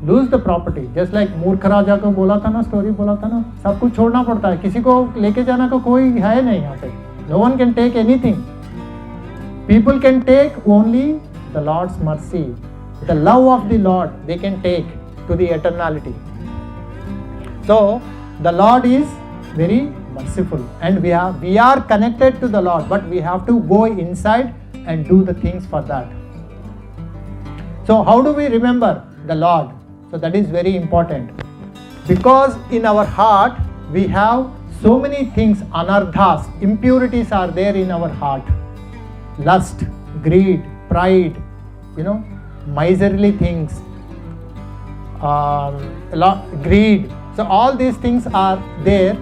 lose the property. Just like मूर्ख राजा को बोला था ना, स्टोरी बोला था ना, सब कुछ छोड़ना पड़ता है, किसी को लेके जाना का कोई है नहीं यहाँ पे. No one can take anything. People can take only the Lord's mercy, the love of the Lord. They can take to the eternality. So the Lord is very merciful, and we are connected to the Lord, but we have to go inside and do the things for that. So how do we remember the Lord? So that is very important, because in our heart we have so many things, anarthas, impurities are there in our heart. Lust, greed, pride, miserly things, greed. So all these things are there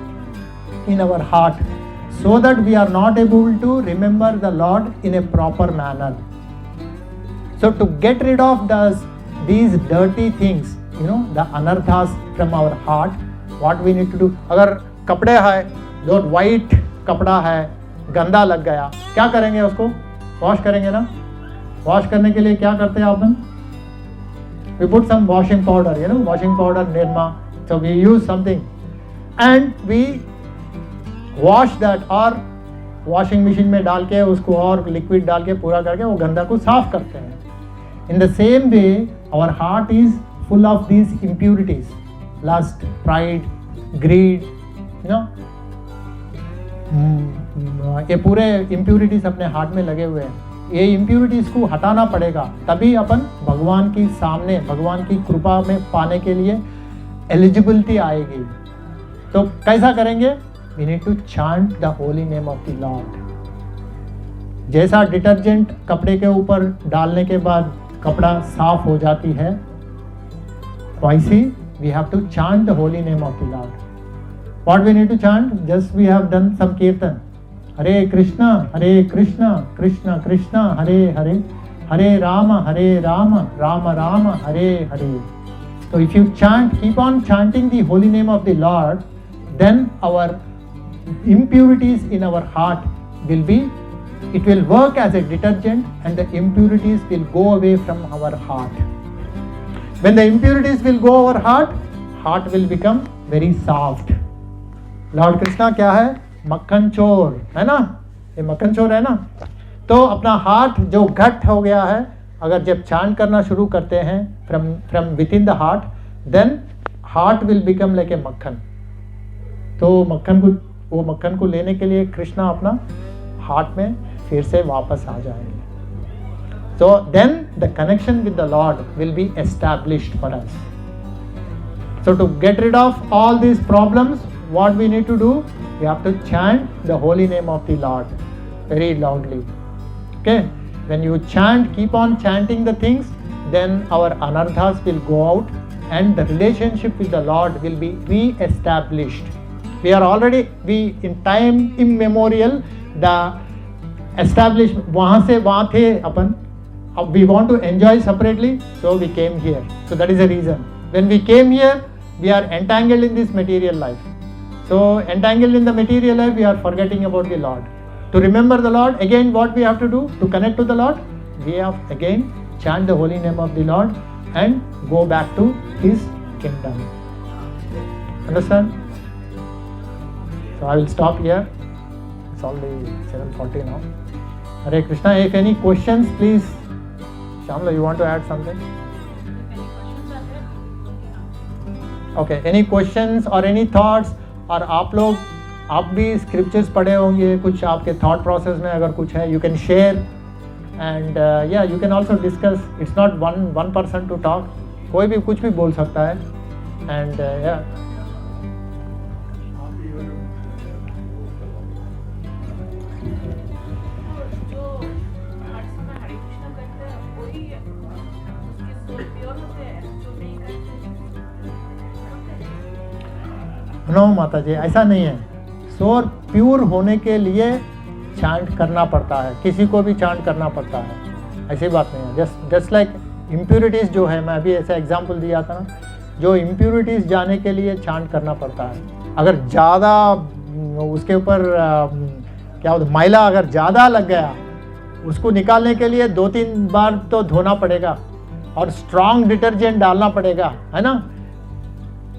in our heart, so that we are not able to remember the Lord in a proper manner. So to get rid of these dirty things, the anarthas from our heart, what we need to do? अगर कपड़े है, जो white कपड़ा है, गंदा लग गया, क्या करेंगे उसको? वॉश करेंगे ना? वॉश करने के लिए क्या करते हैं अपन? We put some washing powder, washing powder, Nirma. So we use something and we wash that, और washing machine में डाल के उसको और liquid डाल के पूरा करके वो गंदा को साफ करते हैं. In the same way, our heart is full of these impurities, lust, pride, greed, ये पूरे impurities अपने हार्ट में लगे हुए हैं. ये impurities को हटाना पड़ेगा, तभी अपन भगवान की सामने, भगवान की कृपा में पाने के लिए एलिजिबिलिटी आएगी. तो कैसा करेंगे? We need to chant the holy name of the Lord. जैसा डिटर्जेंट कपड़े के ऊपर डालने के बाद कपड़ा साफ हो जाती है, वैसे we have to chant the holy name of the Lord. What we need to chant? Just we have done some kirtan. Hare Krishna, Krishna Krishna, Hare Hare, Hare Rama, Rama Rama, Hare Hare. So if you chant, keep on chanting the holy name of the Lord, then our impurities in our heart it will work as a detergent, and the impurities will go away from our heart. When the impurities will go our heart will become very soft. Lord Krishna क्या है? मक्खन चोर है ना, ये मक्खन चोर है ना. तो अपना हार्ट जो घट हो गया है, अगर जब चांट करना शुरू करते हैं from within the heart, then heart will become like a मक्खन. तो वो मक्खन को लेने के लिए कृष्णा अपना हार्ट में फिर से वापस आ जाएंगे. So then the connection with the Lord will be established for us. So to get rid of all these problems, what we need to do? We have to chant the holy name of the Lord very loudly. Okay? When you chant, keep on chanting the things, then our anarthas will go out and the relationship with the Lord will be re-established. We are already, in time immemorial, the established, वहाँ से वहाँ थे अपन. We want to enjoy separately, so we came here. So that is the reason. When we came here, we are entangled in this material life. So entangled in the material life, we are forgetting about the Lord. To remember the Lord, again what we have to do to connect to the Lord? We have again chant the holy name of the Lord and go back to His kingdom. Understand? So I will stop here. It's already 7:40 now. Hare Krishna. If any questions, please. Shamla, you want to add something? Okay. Any questions or any thoughts? और आप भी scriptures पढ़े होंगे, कुछ आपके thought process में अगर कुछ है, यू कैन शेयर एंड या you can also discuss. It's not one person to talk, कोई भी कुछ भी बोल सकता है. एंड या नो माता जी, ऐसा नहीं है। सोल प्योर होने के लिए चांट करना पड़ता है, किसी को भी चांट करना पड़ता है, ऐसी बात नहीं है। जस्ट लाइक इम्प्योरिटीज़ जो है, मैं अभी ऐसा एग्जांपल दिया था ना, जो इम्प्योरिटीज़ जाने के लिए चांट करना पड़ता है। अगर ज़्यादा उसके ऊपर क्या होता, मैला अगर ज़्यादा लग गया, उसको निकालने के लिए 2-3 बार तो धोना पड़ेगा और स्ट्रॉन्ग डिटर्जेंट डालना पड़ेगा, है ना।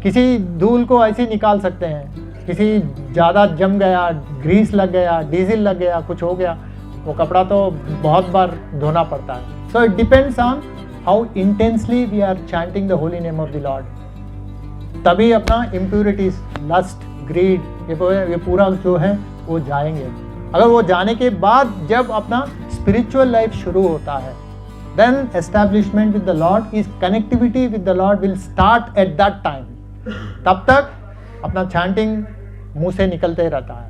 किसी धूल को ऐसे ही निकाल सकते हैं, किसी ज़्यादा जम गया, ग्रीस लग गया, डीजल लग गया, कुछ हो गया, वो कपड़ा तो बहुत बार धोना पड़ता है। So it depends on how intensely we are chanting the holy name of the Lord, तभी अपना इम्प्योरिटीज, लस्ट, ग्रीड, ये पूरा जो है वो जाएंगे। अगर वो जाने के बाद जब अपना स्पिरिचुअल लाइफ शुरू होता है, then establishment with the Lord is connectivity with the Lord will start at that time. तब तक अपना चैंटिंग मुंह से निकलते रहता है।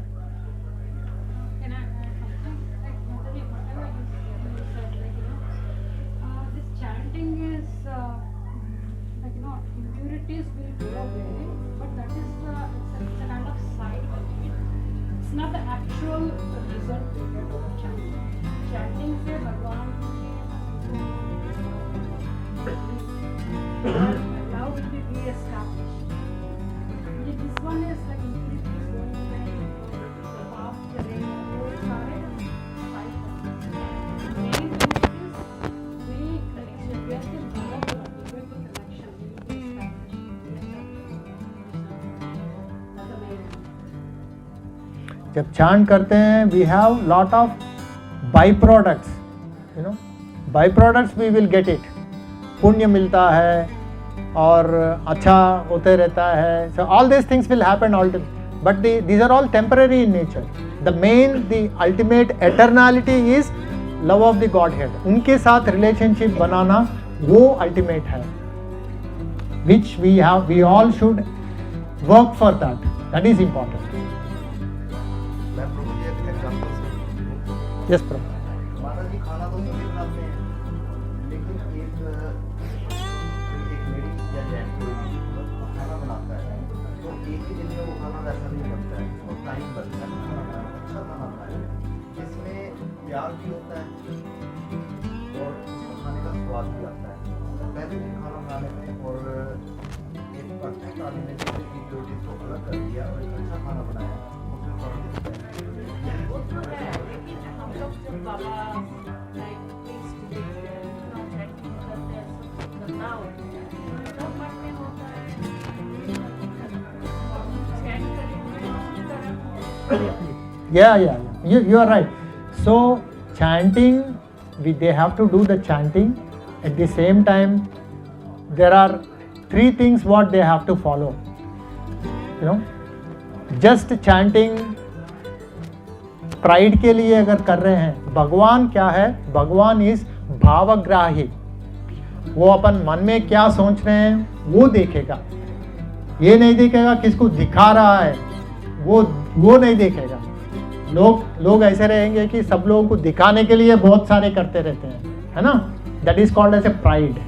Can I add something? Like, whatever you said, like, this chanting is, like, impurities will go away, but that is, it's a kind of side of it. It's not the actual result we get of chanting. Chanting से भगवान now will be re-established. This one is like impurities going away, पाप चलेगा, वो सारे side of it. Main thing is we connection. We are still developing connection. We will be established. That's the main thing. जब chant करते हैं, we have lot of by products, you know, by products we will get it, पुण्य मिलता है और अच्छा होते रहता है। So all this things will happen all time, but these are all temporary in nature. The ultimate eternality is love of the godhead. उनके साथ रिलेशनशिप बनाना वो अल्टीमेट है, which we all should work for that is important. मैं प्रभु जी एक example से yes प्रभु। माता जी खाना तो सभी बनाते हैं, लेकिन एक लेडी या जेंट कोई भी खाना बनाता है तो एक ही दिन में वो खाना वैसा नहीं बनता है, वो टाइम लगता है खाना बनाने में, अच्छा खाना बनाने में, जिसमें प्यार भी होता है और उसको खाने का स्वाद भी आता है। पहले दिन खाना बनाने में और एक परफेक्ट आदमी ने जैसे इम्प्योरिटीज को अलग कर दिया और एक अच्छा खाना बनाया, उसमें फर्क दिखता है। वो तो है, लेकिन हम लोग जब बाबा लाइक टेस्ट चैटिंग करते हैं, सब करना होता है, तब मन में होता है चैट करेंगे उसी तरह। Yeah, you are right. So chanting, they have to do the chanting. At the same time, there are 3 things what they have to follow. You know, just chanting pride के लिए अगर कर रहे हैं, भगवान क्या है, भगवान इज भावग्राही। वो अपन मन में क्या सोच रहे हैं वो देखेगा, ये नहीं देखेगा किसको दिखा रहा है, वो नहीं देखेगा। लोग ऐसे रहेंगे कि सब लोगों को दिखाने के लिए बहुत सारे करते रहते हैं, है ना। That is called as a pride.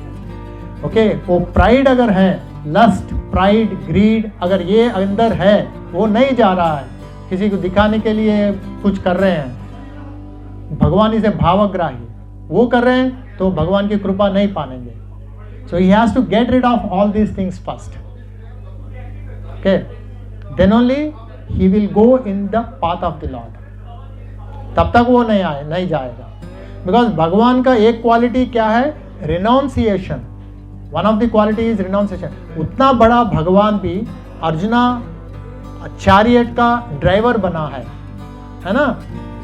Okay, वो प्राइड अगर है, लस्ट, प्राइड, ग्रीड अगर ये अंदर है, वो नहीं जा रहा है, किसी को दिखाने के लिए कुछ कर रहे हैं, भगवान इसे भावग्राही, वो कर रहे हैं तो भगवान की कृपा नहीं पाएंगे। So he has to get rid of all these things first. Okay, then only he will go in the path of the lord. तब तक वो नहीं जाएगा, बिकॉज भगवान का एक क्वालिटी क्या है, renunciation. One of the quality is renunciation. उतना बड़ा भगवान भी अर्जुना चैरियट का ड्राइवर बना है ना।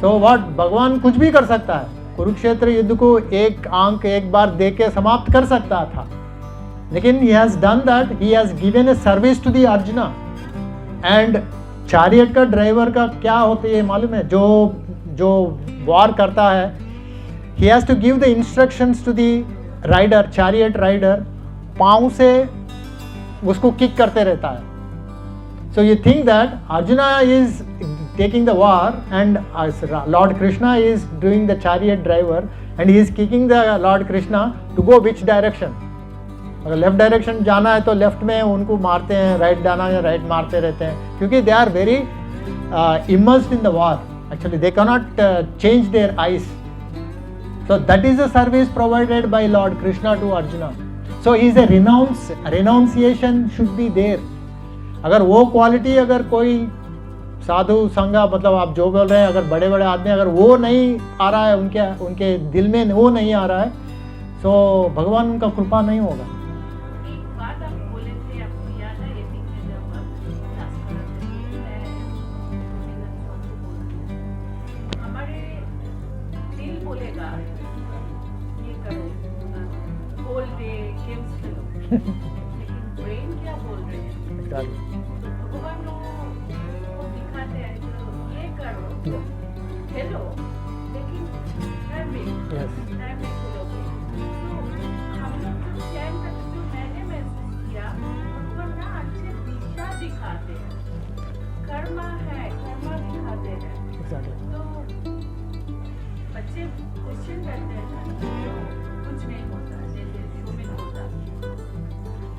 सो व्हाट, भगवान कुछ भी कर सकता है, कुरुक्षेत्र युद्ध को एक आंख एक बार दे के समाप्त कर सकता था, लेकिन he has done that, he has given a service to the arjuna. And chariot का ड्राइवर का क्या होता है मालूम है, जो वॉर करता है, he has to give the instructions to the rider, chariot rider, पाँव से उसको किक करते रहता है। So you think that Arjuna is taking the war and Lord Krishna is doing the chariot driver and he is kicking the Lord Krishna to go which direction? अगर left direction जाना है तो left में उनको मारते हैं, right जाना है राइट मारते रहते हैं, क्योंकि they are very immersed in the war. Actually they cannot change their eyes. So that is the service provided by Lord Krishna to Arjuna. So is a renunciation should be there. अगर वो quality अगर कोई साधु संगा मतलब आप जो बोल रहे हैं, अगर बड़े बड़े आदमी अगर वो नहीं आ रहा है उनके दिल में वो नहीं आ रहा है, तो भगवान उनका कृपा नहीं होगा. एक बात आप बोले थे, आपको याद है ये पीछे जब क्लास करते थे, मैं हमारे दिल बोलेगा ये करो, बोल दे, गेम्स खेलो, लेकिन ब्रेन क्या बोल रहे हैं? तो भगवान को दिखाते हैं तो ये करो, खेलो, लेकिन टाइम में खेलोगे. तो हम लोग जो चैन का जो मैंने महसूस किया, भगवान ना अच्छे दिशा दिखाते हैं, कर्मा दिखाते हैं. तो बच्चे क्वेश्चन करते हैं ना, कुछ नहीं होता जैसे शो में होता,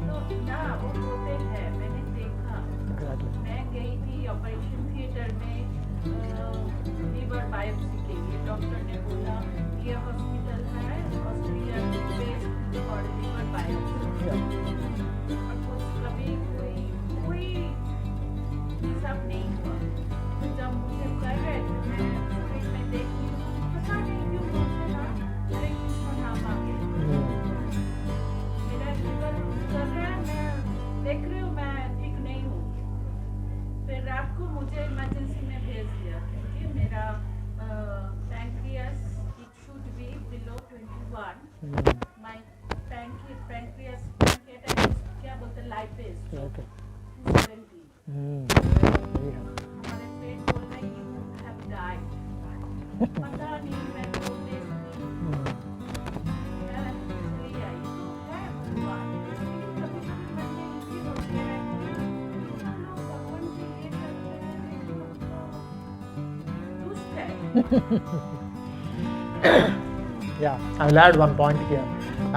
तो ना वो होते हैं. मैंने देखा, मैं गई थी ऑपरेशन थिएटर में लीवर बायोप्सी के लिए. डॉक्टर ने बोला ये हॉस्पिटल है Australia based for liver biopsy. और कुछ कभी कोई हिसाब नहीं हुआ. तो जब मुझे कर रहे थे, मैं स्क्रीन में देखी, पता नहीं क्यों मुझे ना हरे कृष्ण नाम आ गया. मेरा लीवर कर रहा है, मैं देख रही हूँ मैं ठीक नहीं हूँ. फिर रात को मुझे इमरजेंसी में भेज दिया क्योंकि मेरा pancreas it should be below 21. My pancreas क्या बोलते हैं, लाइपेज 270. हमारे पेट बोल रहे यू हैव डाइड. पता नहीं मैं बोलने चली आई. तो है भगवान, लेकिन कभी कभी मन में इसी होती है कि हम लोग भगवान के लिए करते हैं तो दुष्ट है. Yeah, I will add one point here.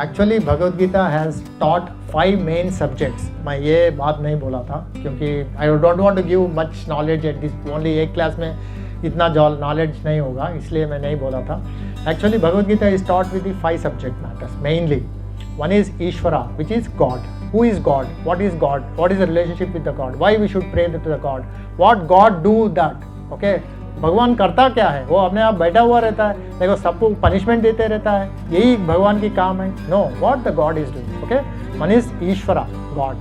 Actually, Bhagavad Gita has taught 5 main subjects. मैं ये बात नहीं बोला था क्योंकि I don't want to give much knowledge at this. Only एक क्लास में इतना knowledge नहीं होगा, इसलिए मैं नहीं बोला था. Actually, Bhagavad Gita is taught with the 5 subject matters mainly. One is Ishvara, which is God. Who is God? What is God? What is the relationship with the God? Why we should pray to the God? What God do that? Okay. भगवान करता क्या है? वो अपने आप बैठा हुआ रहता है, देखो सबको पनिशमेंट देते रहता है, यही भगवान की काम है. No, what the God is doing. Okay, one is ईश्वरा, गॉड.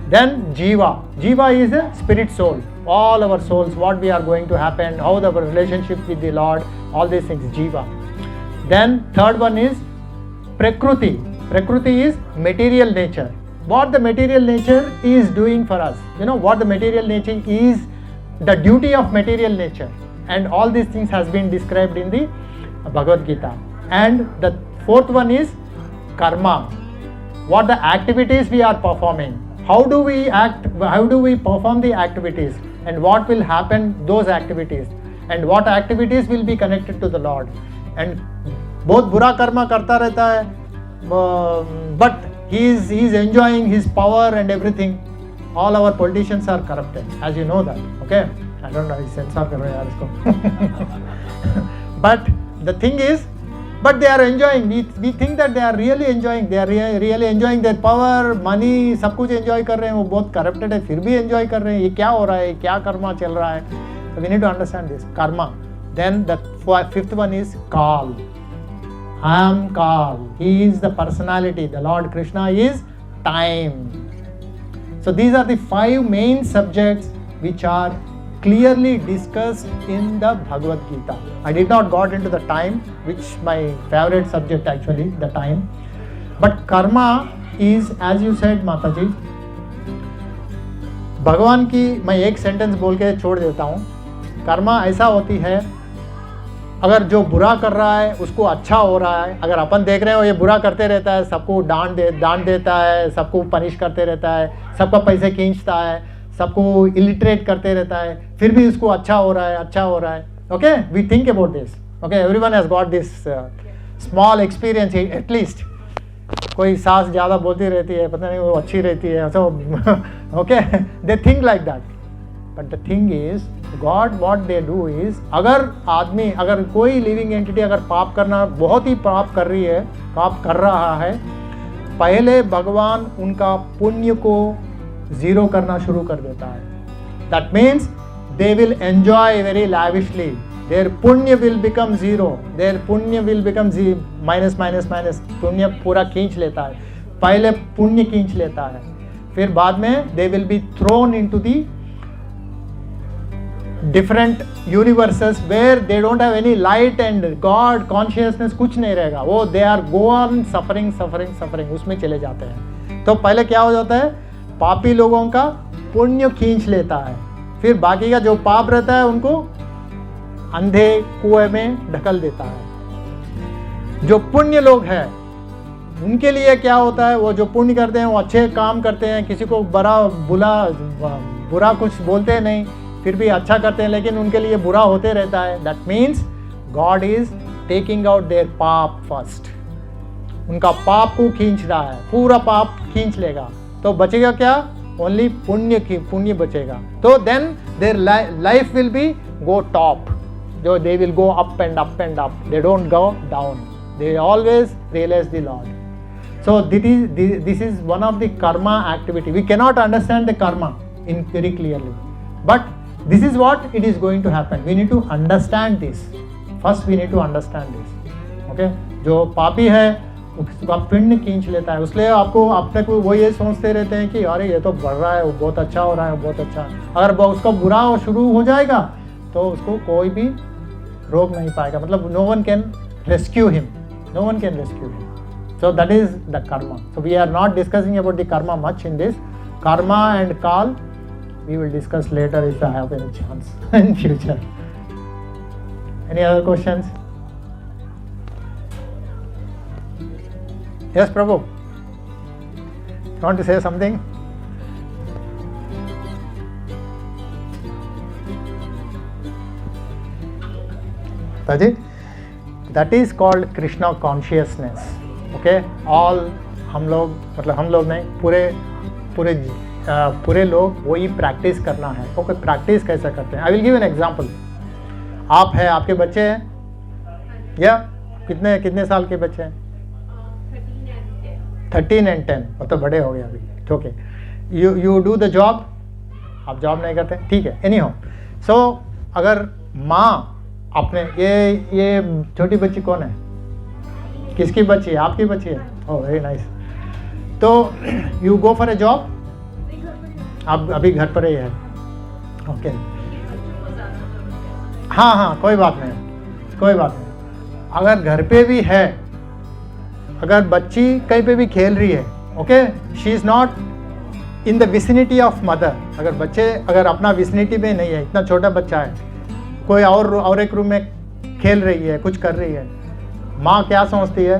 देन जीवा is a spirit soul. All our souls, what we are going to happen, how the relationship with the Lord, all this things, जीवा. Then third one is प्रकृति is material nature. What the material nature is doing for us, you know what the material nature is, the duty of material nature, and all these things has been described in the Bhagavad Gita. And the fourth one is karma. What the activities we are performing, how do we act, how do we perform the activities, and what will happen those activities, and what activities will be connected to the Lord. And बहुत बुरा कर्मा करता रहता है, but he is enjoying his power and everything. All our politicians are corrupted, as you know that. Okay, I don't know, censor करो यार इसको. But the thing is, but they are enjoying. We think that they are really enjoying. They are really enjoying their power, money, सब कुछ enjoy कर रहे हैं. वो बहुत corrupted है, फिर भी enjoy कर रहे हैं. ये क्या हो रहा है? क्या कर्मा चल रहा है? So we need to understand this karma. Then the fifth one is Kal. I am Kal. He is the personality. The Lord Krishna is time. So these are the 5 main subjects which are clearly discussed in the Bhagavad Gita. I did not got into the time, which my favorite subject actually, the time. But karma is, as you said, Mataji, भगवान की, मैं एक sentence बोल के छोड़ देता हूँ. कर्मा ऐसा होती है, अगर जो बुरा कर रहा है उसको अच्छा हो रहा है. अगर अपन देख रहे हो ये बुरा करते रहता है, सबको डांट देता है, सबको पनिश करते रहता है, सबका पैसे खींचता है, सबको इलिटरेट करते रहता है, फिर भी उसको अच्छा हो रहा है. Okay, we think about this. Okay, everyone has got this small experience at least. कोई सास ज़्यादा बोलती रहती है, पता नहीं वो अच्छी रहती है, so okay they think like that. But the thing is God what they do is, अगर कोई लिविंग एंटिटी अगर पाप करना, बहुत ही पाप कर रही है, पाप कर रहा है, पहले भगवान उनका पुण्य को जीरो करना शुरू कर देता है. That means they will enjoy very lavishly. Their पुण्य विल बिकम जीरो, देयर पुण्य will become minus minus minus. पुण्य पूरा खींच लेता है, पहले पुण्य खींच लेता है, फिर बाद में they will be thrown into the different universes where they don't have any light and God consciousness, कुछ नहीं रहेगा. वो they are go on suffering suffering suffering, उसमें चले जाते हैं. तो पहले क्या हो जाता है, पापी लोगों का पुण्य खींच लेता है, फिर बाकी का जो पाप रहता है उनको अंधे कुएं में ढकल देता है. जो पुण्य लोग हैं उनके लिए क्या होता है, वो जो पुण्य करते हैं वो अच्छे काम करते हैं, किसी को बुरा कुछ बोलते नहीं, फिर भी अच्छा करते हैं, लेकिन उनके लिए बुरा होते रहता है. That means God is taking out their पाप फर्स्ट. उनका पाप को खींच रहा है, पूरा पाप खींच लेगा, तो बचेगा क्या, ओनली पुण्य बचेगा. तो then their life will be go top, जो they will go up and up and up, they don't go down, they always realise the lord. So this is one of the karma activity. We cannot understand the karma in very clearly, but this is what it is going to happen. We need to understand this. First we need to understand this. Okay? जो पापी है उसका पिंड खींच लेता है, इसलिए आपको अपने को वो ये सोचते रहते हैं कि अरे ये तो बढ़ रहा है, वो बहुत अच्छा हो रहा है, बहुत अच्छा. अगर उसका बुरा शुरू हो जाएगा तो उसको कोई भी रोक नहीं पाएगा, मतलब no one can rescue him. No one can rescue him. So that is the karma. So we are not discussing about the karma much in this. Karma and Kal we will discuss later if I have any chance in future. Any other questions? Yes, Prabhu. You want to say something? Taji? That is called Krishna consciousness. Okay all हम लोग, मतलब हम लोग नहीं, पूरे लोग वही practice करना है. ओके प्रैक्टिस कैसे करते हैं, I will give an example. आप है, आपके बच्चे हैं या कितने साल के बच्चे हैं? 13 and 10, वो तो बड़े हो गए अभी. Okay you do the job, आप जॉब नहीं करते, ठीक है. एनी हो, सो अगर माँ अपने ये छोटी बच्ची कौन है, किसकी बच्ची है? आपकी बच्ची है. Oh very nice. तो you go for a job, आप अभी घर पर ही है. ओके हाँ कोई बात नहीं. अगर घर पे भी है, अगर बच्ची कहीं पे भी खेल रही है, okay she is not in the vicinity of mother. अगर अपना विसिनिटी में नहीं है, इतना छोटा बच्चा है, कोई और एक रूम में खेल रही है, कुछ कर रही है, माँ क्या सोचती है,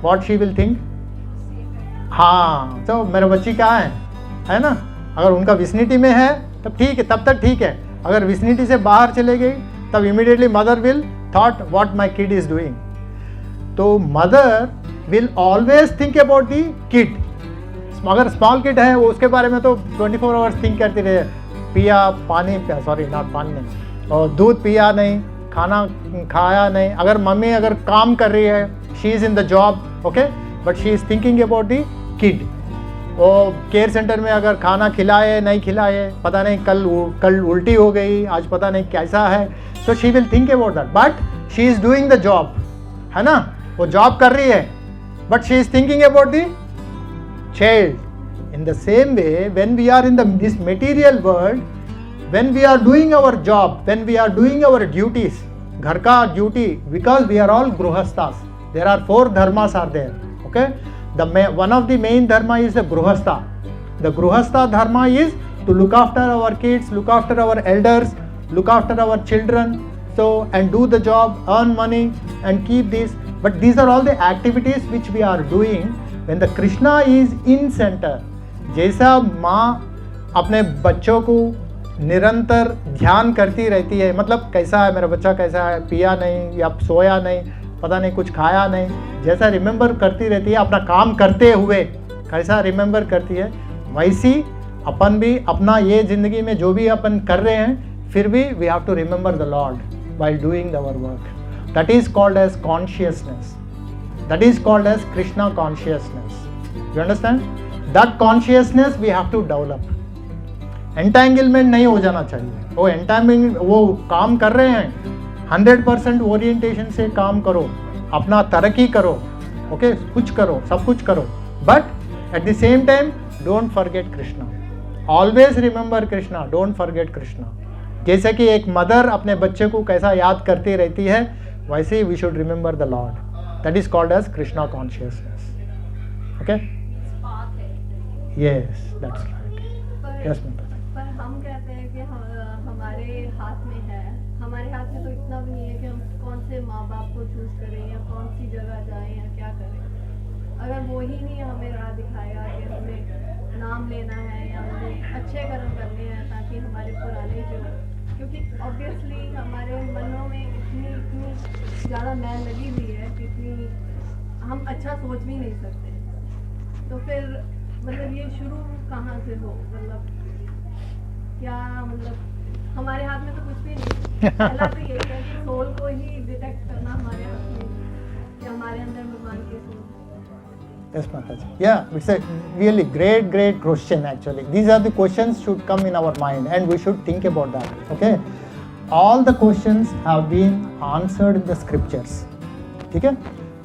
वॉट शी विल थिंक, हाँ तो मेरा बच्ची कहाँ है ना. अगर उनका विसिनिटी में है तब ठीक है, तब तक ठीक है. अगर विसिनिटी से बाहर चले गई तब immediately mother will thought what my kid is doing. तो mother will always think about the kid. अगर स्मॉल किड है वो उसके बारे में तो 24 आवर्स थिंक करती रहे, और दूध पिया नहीं, खाना खाया नहीं. अगर मम्मी अगर काम कर रही है, she is in the job, okay, but she is thinking about the kid. वो केयर सेंटर में अगर खाना खिलाए नहीं खिलाए, पता नहीं कल उल्टी हो गई, आज पता नहीं कैसा है, so she will think about that. But she is doing the job, है ना, वो जॉब कर रही है, but she is thinking about the child. In the same way when we are in this material world, when we are doing our job, when we are doing our duties, घर का duty, because we are all gruhasthas. There are 4 dharmas are there. Okay, one of the main dharma is the gruhastha. The gruhastha dharma is to look after our kids, look after our elders, look after our children, so and do the job, earn money and keep this. But these are all the activities which we are doing when the Krishna is in center. जैसा माँ अपने बच्चों को निरंतर ध्यान करती रहती है, मतलब कैसा है मेरा बच्चा, कैसा है, पिया नहीं या सोया नहीं, पता नहीं कुछ खाया नहीं, जैसा रिमेंबर करती रहती है अपना काम करते हुए, कैसा रिमेंबर करती है, वैसी अपन भी अपना ये ज़िंदगी में जो भी अपन कर रहे हैं, फिर भी we have to remember the Lord while doing our work. That is called as consciousness. That is called as Krishna consciousness. You understand? That consciousness we have to develop. Entanglement नहीं हो जाना चाहिए. वो entanglement, वो काम कर रहे हैं 100% ओरिएंटेशन से काम करो, अपना तरक्की करो, ओके, कुछ करो, सब कुछ करो, but at the same time don't forget Krishna. Always remember Krishna, don't forget Krishna. जैसे कि एक मदर अपने बच्चे को कैसा याद करती रहती है, वैसे ही we should remember the lord. That is called as Krishna consciousness. Okay, yes, that's right. Yes माता. पर हम कहते हैं कि हमारे हाथ में है, हमारे हाथ में तो इतना भी नहीं है कि हम कौन से माँ बाप को चूज करें या कौन सी जगह जाएं या क्या करें. अगर वो ही नहीं हमें राह दिखाया कि हमें नाम लेना है या हमें अच्छे कर्म करने हैं ताकि हमारे पुराने जो, क्योंकि ऑब्वियसली हमारे मनों में इतनी ज़्यादा मैल लगी हुई है कि इतनी हम अच्छा सोच भी नहीं सकते. तो फिर मतलब ये शुरू कहाँ से हो, मतलब क्या, मतलब हमारे हाथ में तो कुछ भी नहीं. पहला तो यही है कि सोल को ही डिटेक्ट करना हमारे हाथ में कि हमारे अंदर भगवान के soul. Yes, Mataji. Yeah, it's a really great question actually. These are the questions should come in our mind and we should think about that. Okay? All the questions have been answered in the scriptures. ठीक है?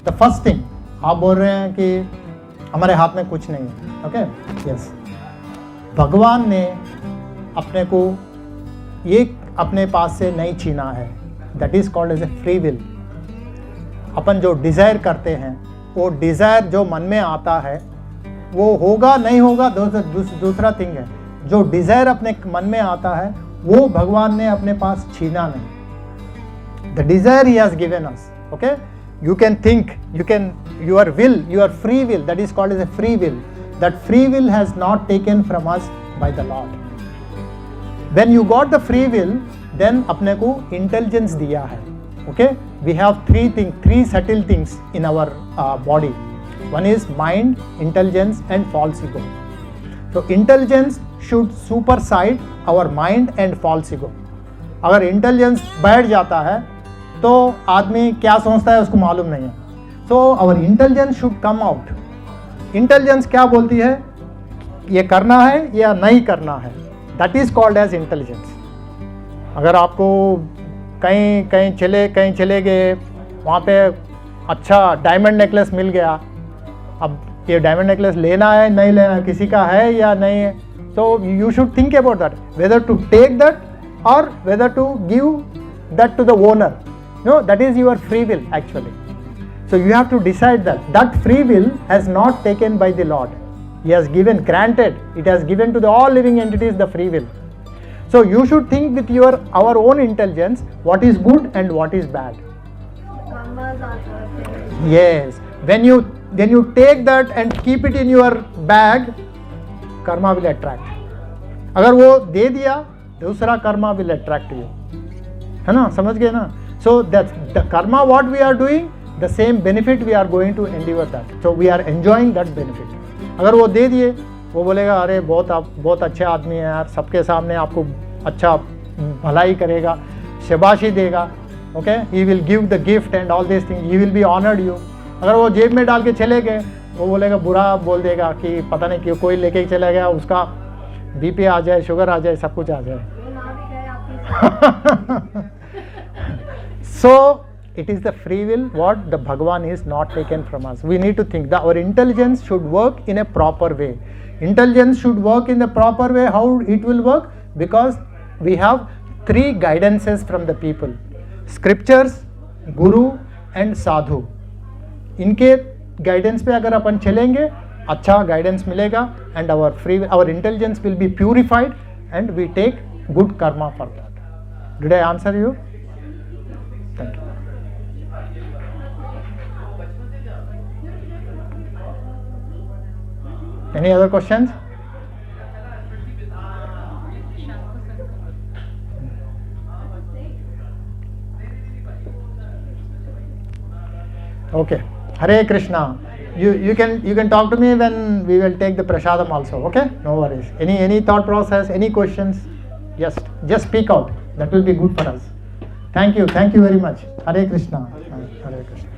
The first thing, आप बोल रहे हैं कि हमारे हाथ में कुछ नहीं है. Okay? Yes. भगवान ने अपने को ये अपने पास से नहीं छीना है. That is called as a free will. अपन जो डिज़ायर करते हैं, वो डिज़ायर जो मन में आता है वो होगा नहीं होगा दूसरा थिंग है. जो डिज़ायर अपने मन में आता है वो भगवान ने अपने पास छीना नहीं. The desire he has given us. Okay, you can think, you can, your will, your free will, that is called as a free will. That free will has not taken from us by the Lord. When you got the free will, then अपने को intelligence दिया है. Okay, we have three subtle things in our body. One is mind, intelligence and false ego. So intelligence should supersede our mind and false ego. अगर intelligence बैठ जाता है तो आदमी क्या सोचता है उसको मालूम नहीं है. So our intelligence should come out. Intelligence क्या बोलती है, ये करना है या नहीं करना है. That is called as intelligence. अगर आपको कहीं चले गए, वहाँ पे अच्छा डायमंड नेकलेस मिल गया, अब ये डायमंड नेकलेस लेना है नहीं लेना है, किसी का है या नहीं है, तो you should think about that, whether to take that और whether to give that to the owner. No, that is your free will actually. So you have to decide that free will has not taken by the lord. He has given, granted, it has given to the all living entities the free will. So you should think with our own intelligence what is good and what is bad. Yes, when you take that and keep it in your bag, karma will attract. अगर वो दे दिया, दूसरा karma will attract you. है ना, समझ गए ना? So that the karma what we are doing, the same benefit we are going to endeavor that. So we are enjoying that benefit. अगर वो दे दिए, वो बोलेगा अरे बहुत अच्छे आदमी है यार, सबके सामने आपको अच्छा भलाई करेगा, शाबाशी देगा. Okay, he will give the gift and all this thing, he will be honoured you. अगर वो जेब में डाल के चले गए, वो बोलेगा, बुरा बोल देगा कि पता नहीं क्यों कोई लेके चला गया, उसका बीपी आ जाए, शुगर आ जाए, सब कुछ आ जाए. So it is the free will what the Bhagavan is not taken from us. We need to think that our intelligence should work in a proper way. Intelligence should work in the proper way. How it will work? Because we have three guidances from the people: scriptures, guru and sadhu. इनके guidance पे अगर अपन चलेंगे, अच्छा guidance मिलेगा, and our intelligence will be purified and we take good karma for that. Did I answer you? Thank you. Any other questions? Okay. Hare Krishna. You can talk to me when we will take the prasadam also. Okay? No worries. Any thought process? Any questions? Just speak out. That will be good for us. Thank you very much. Hare Krishna. Hare Krishna.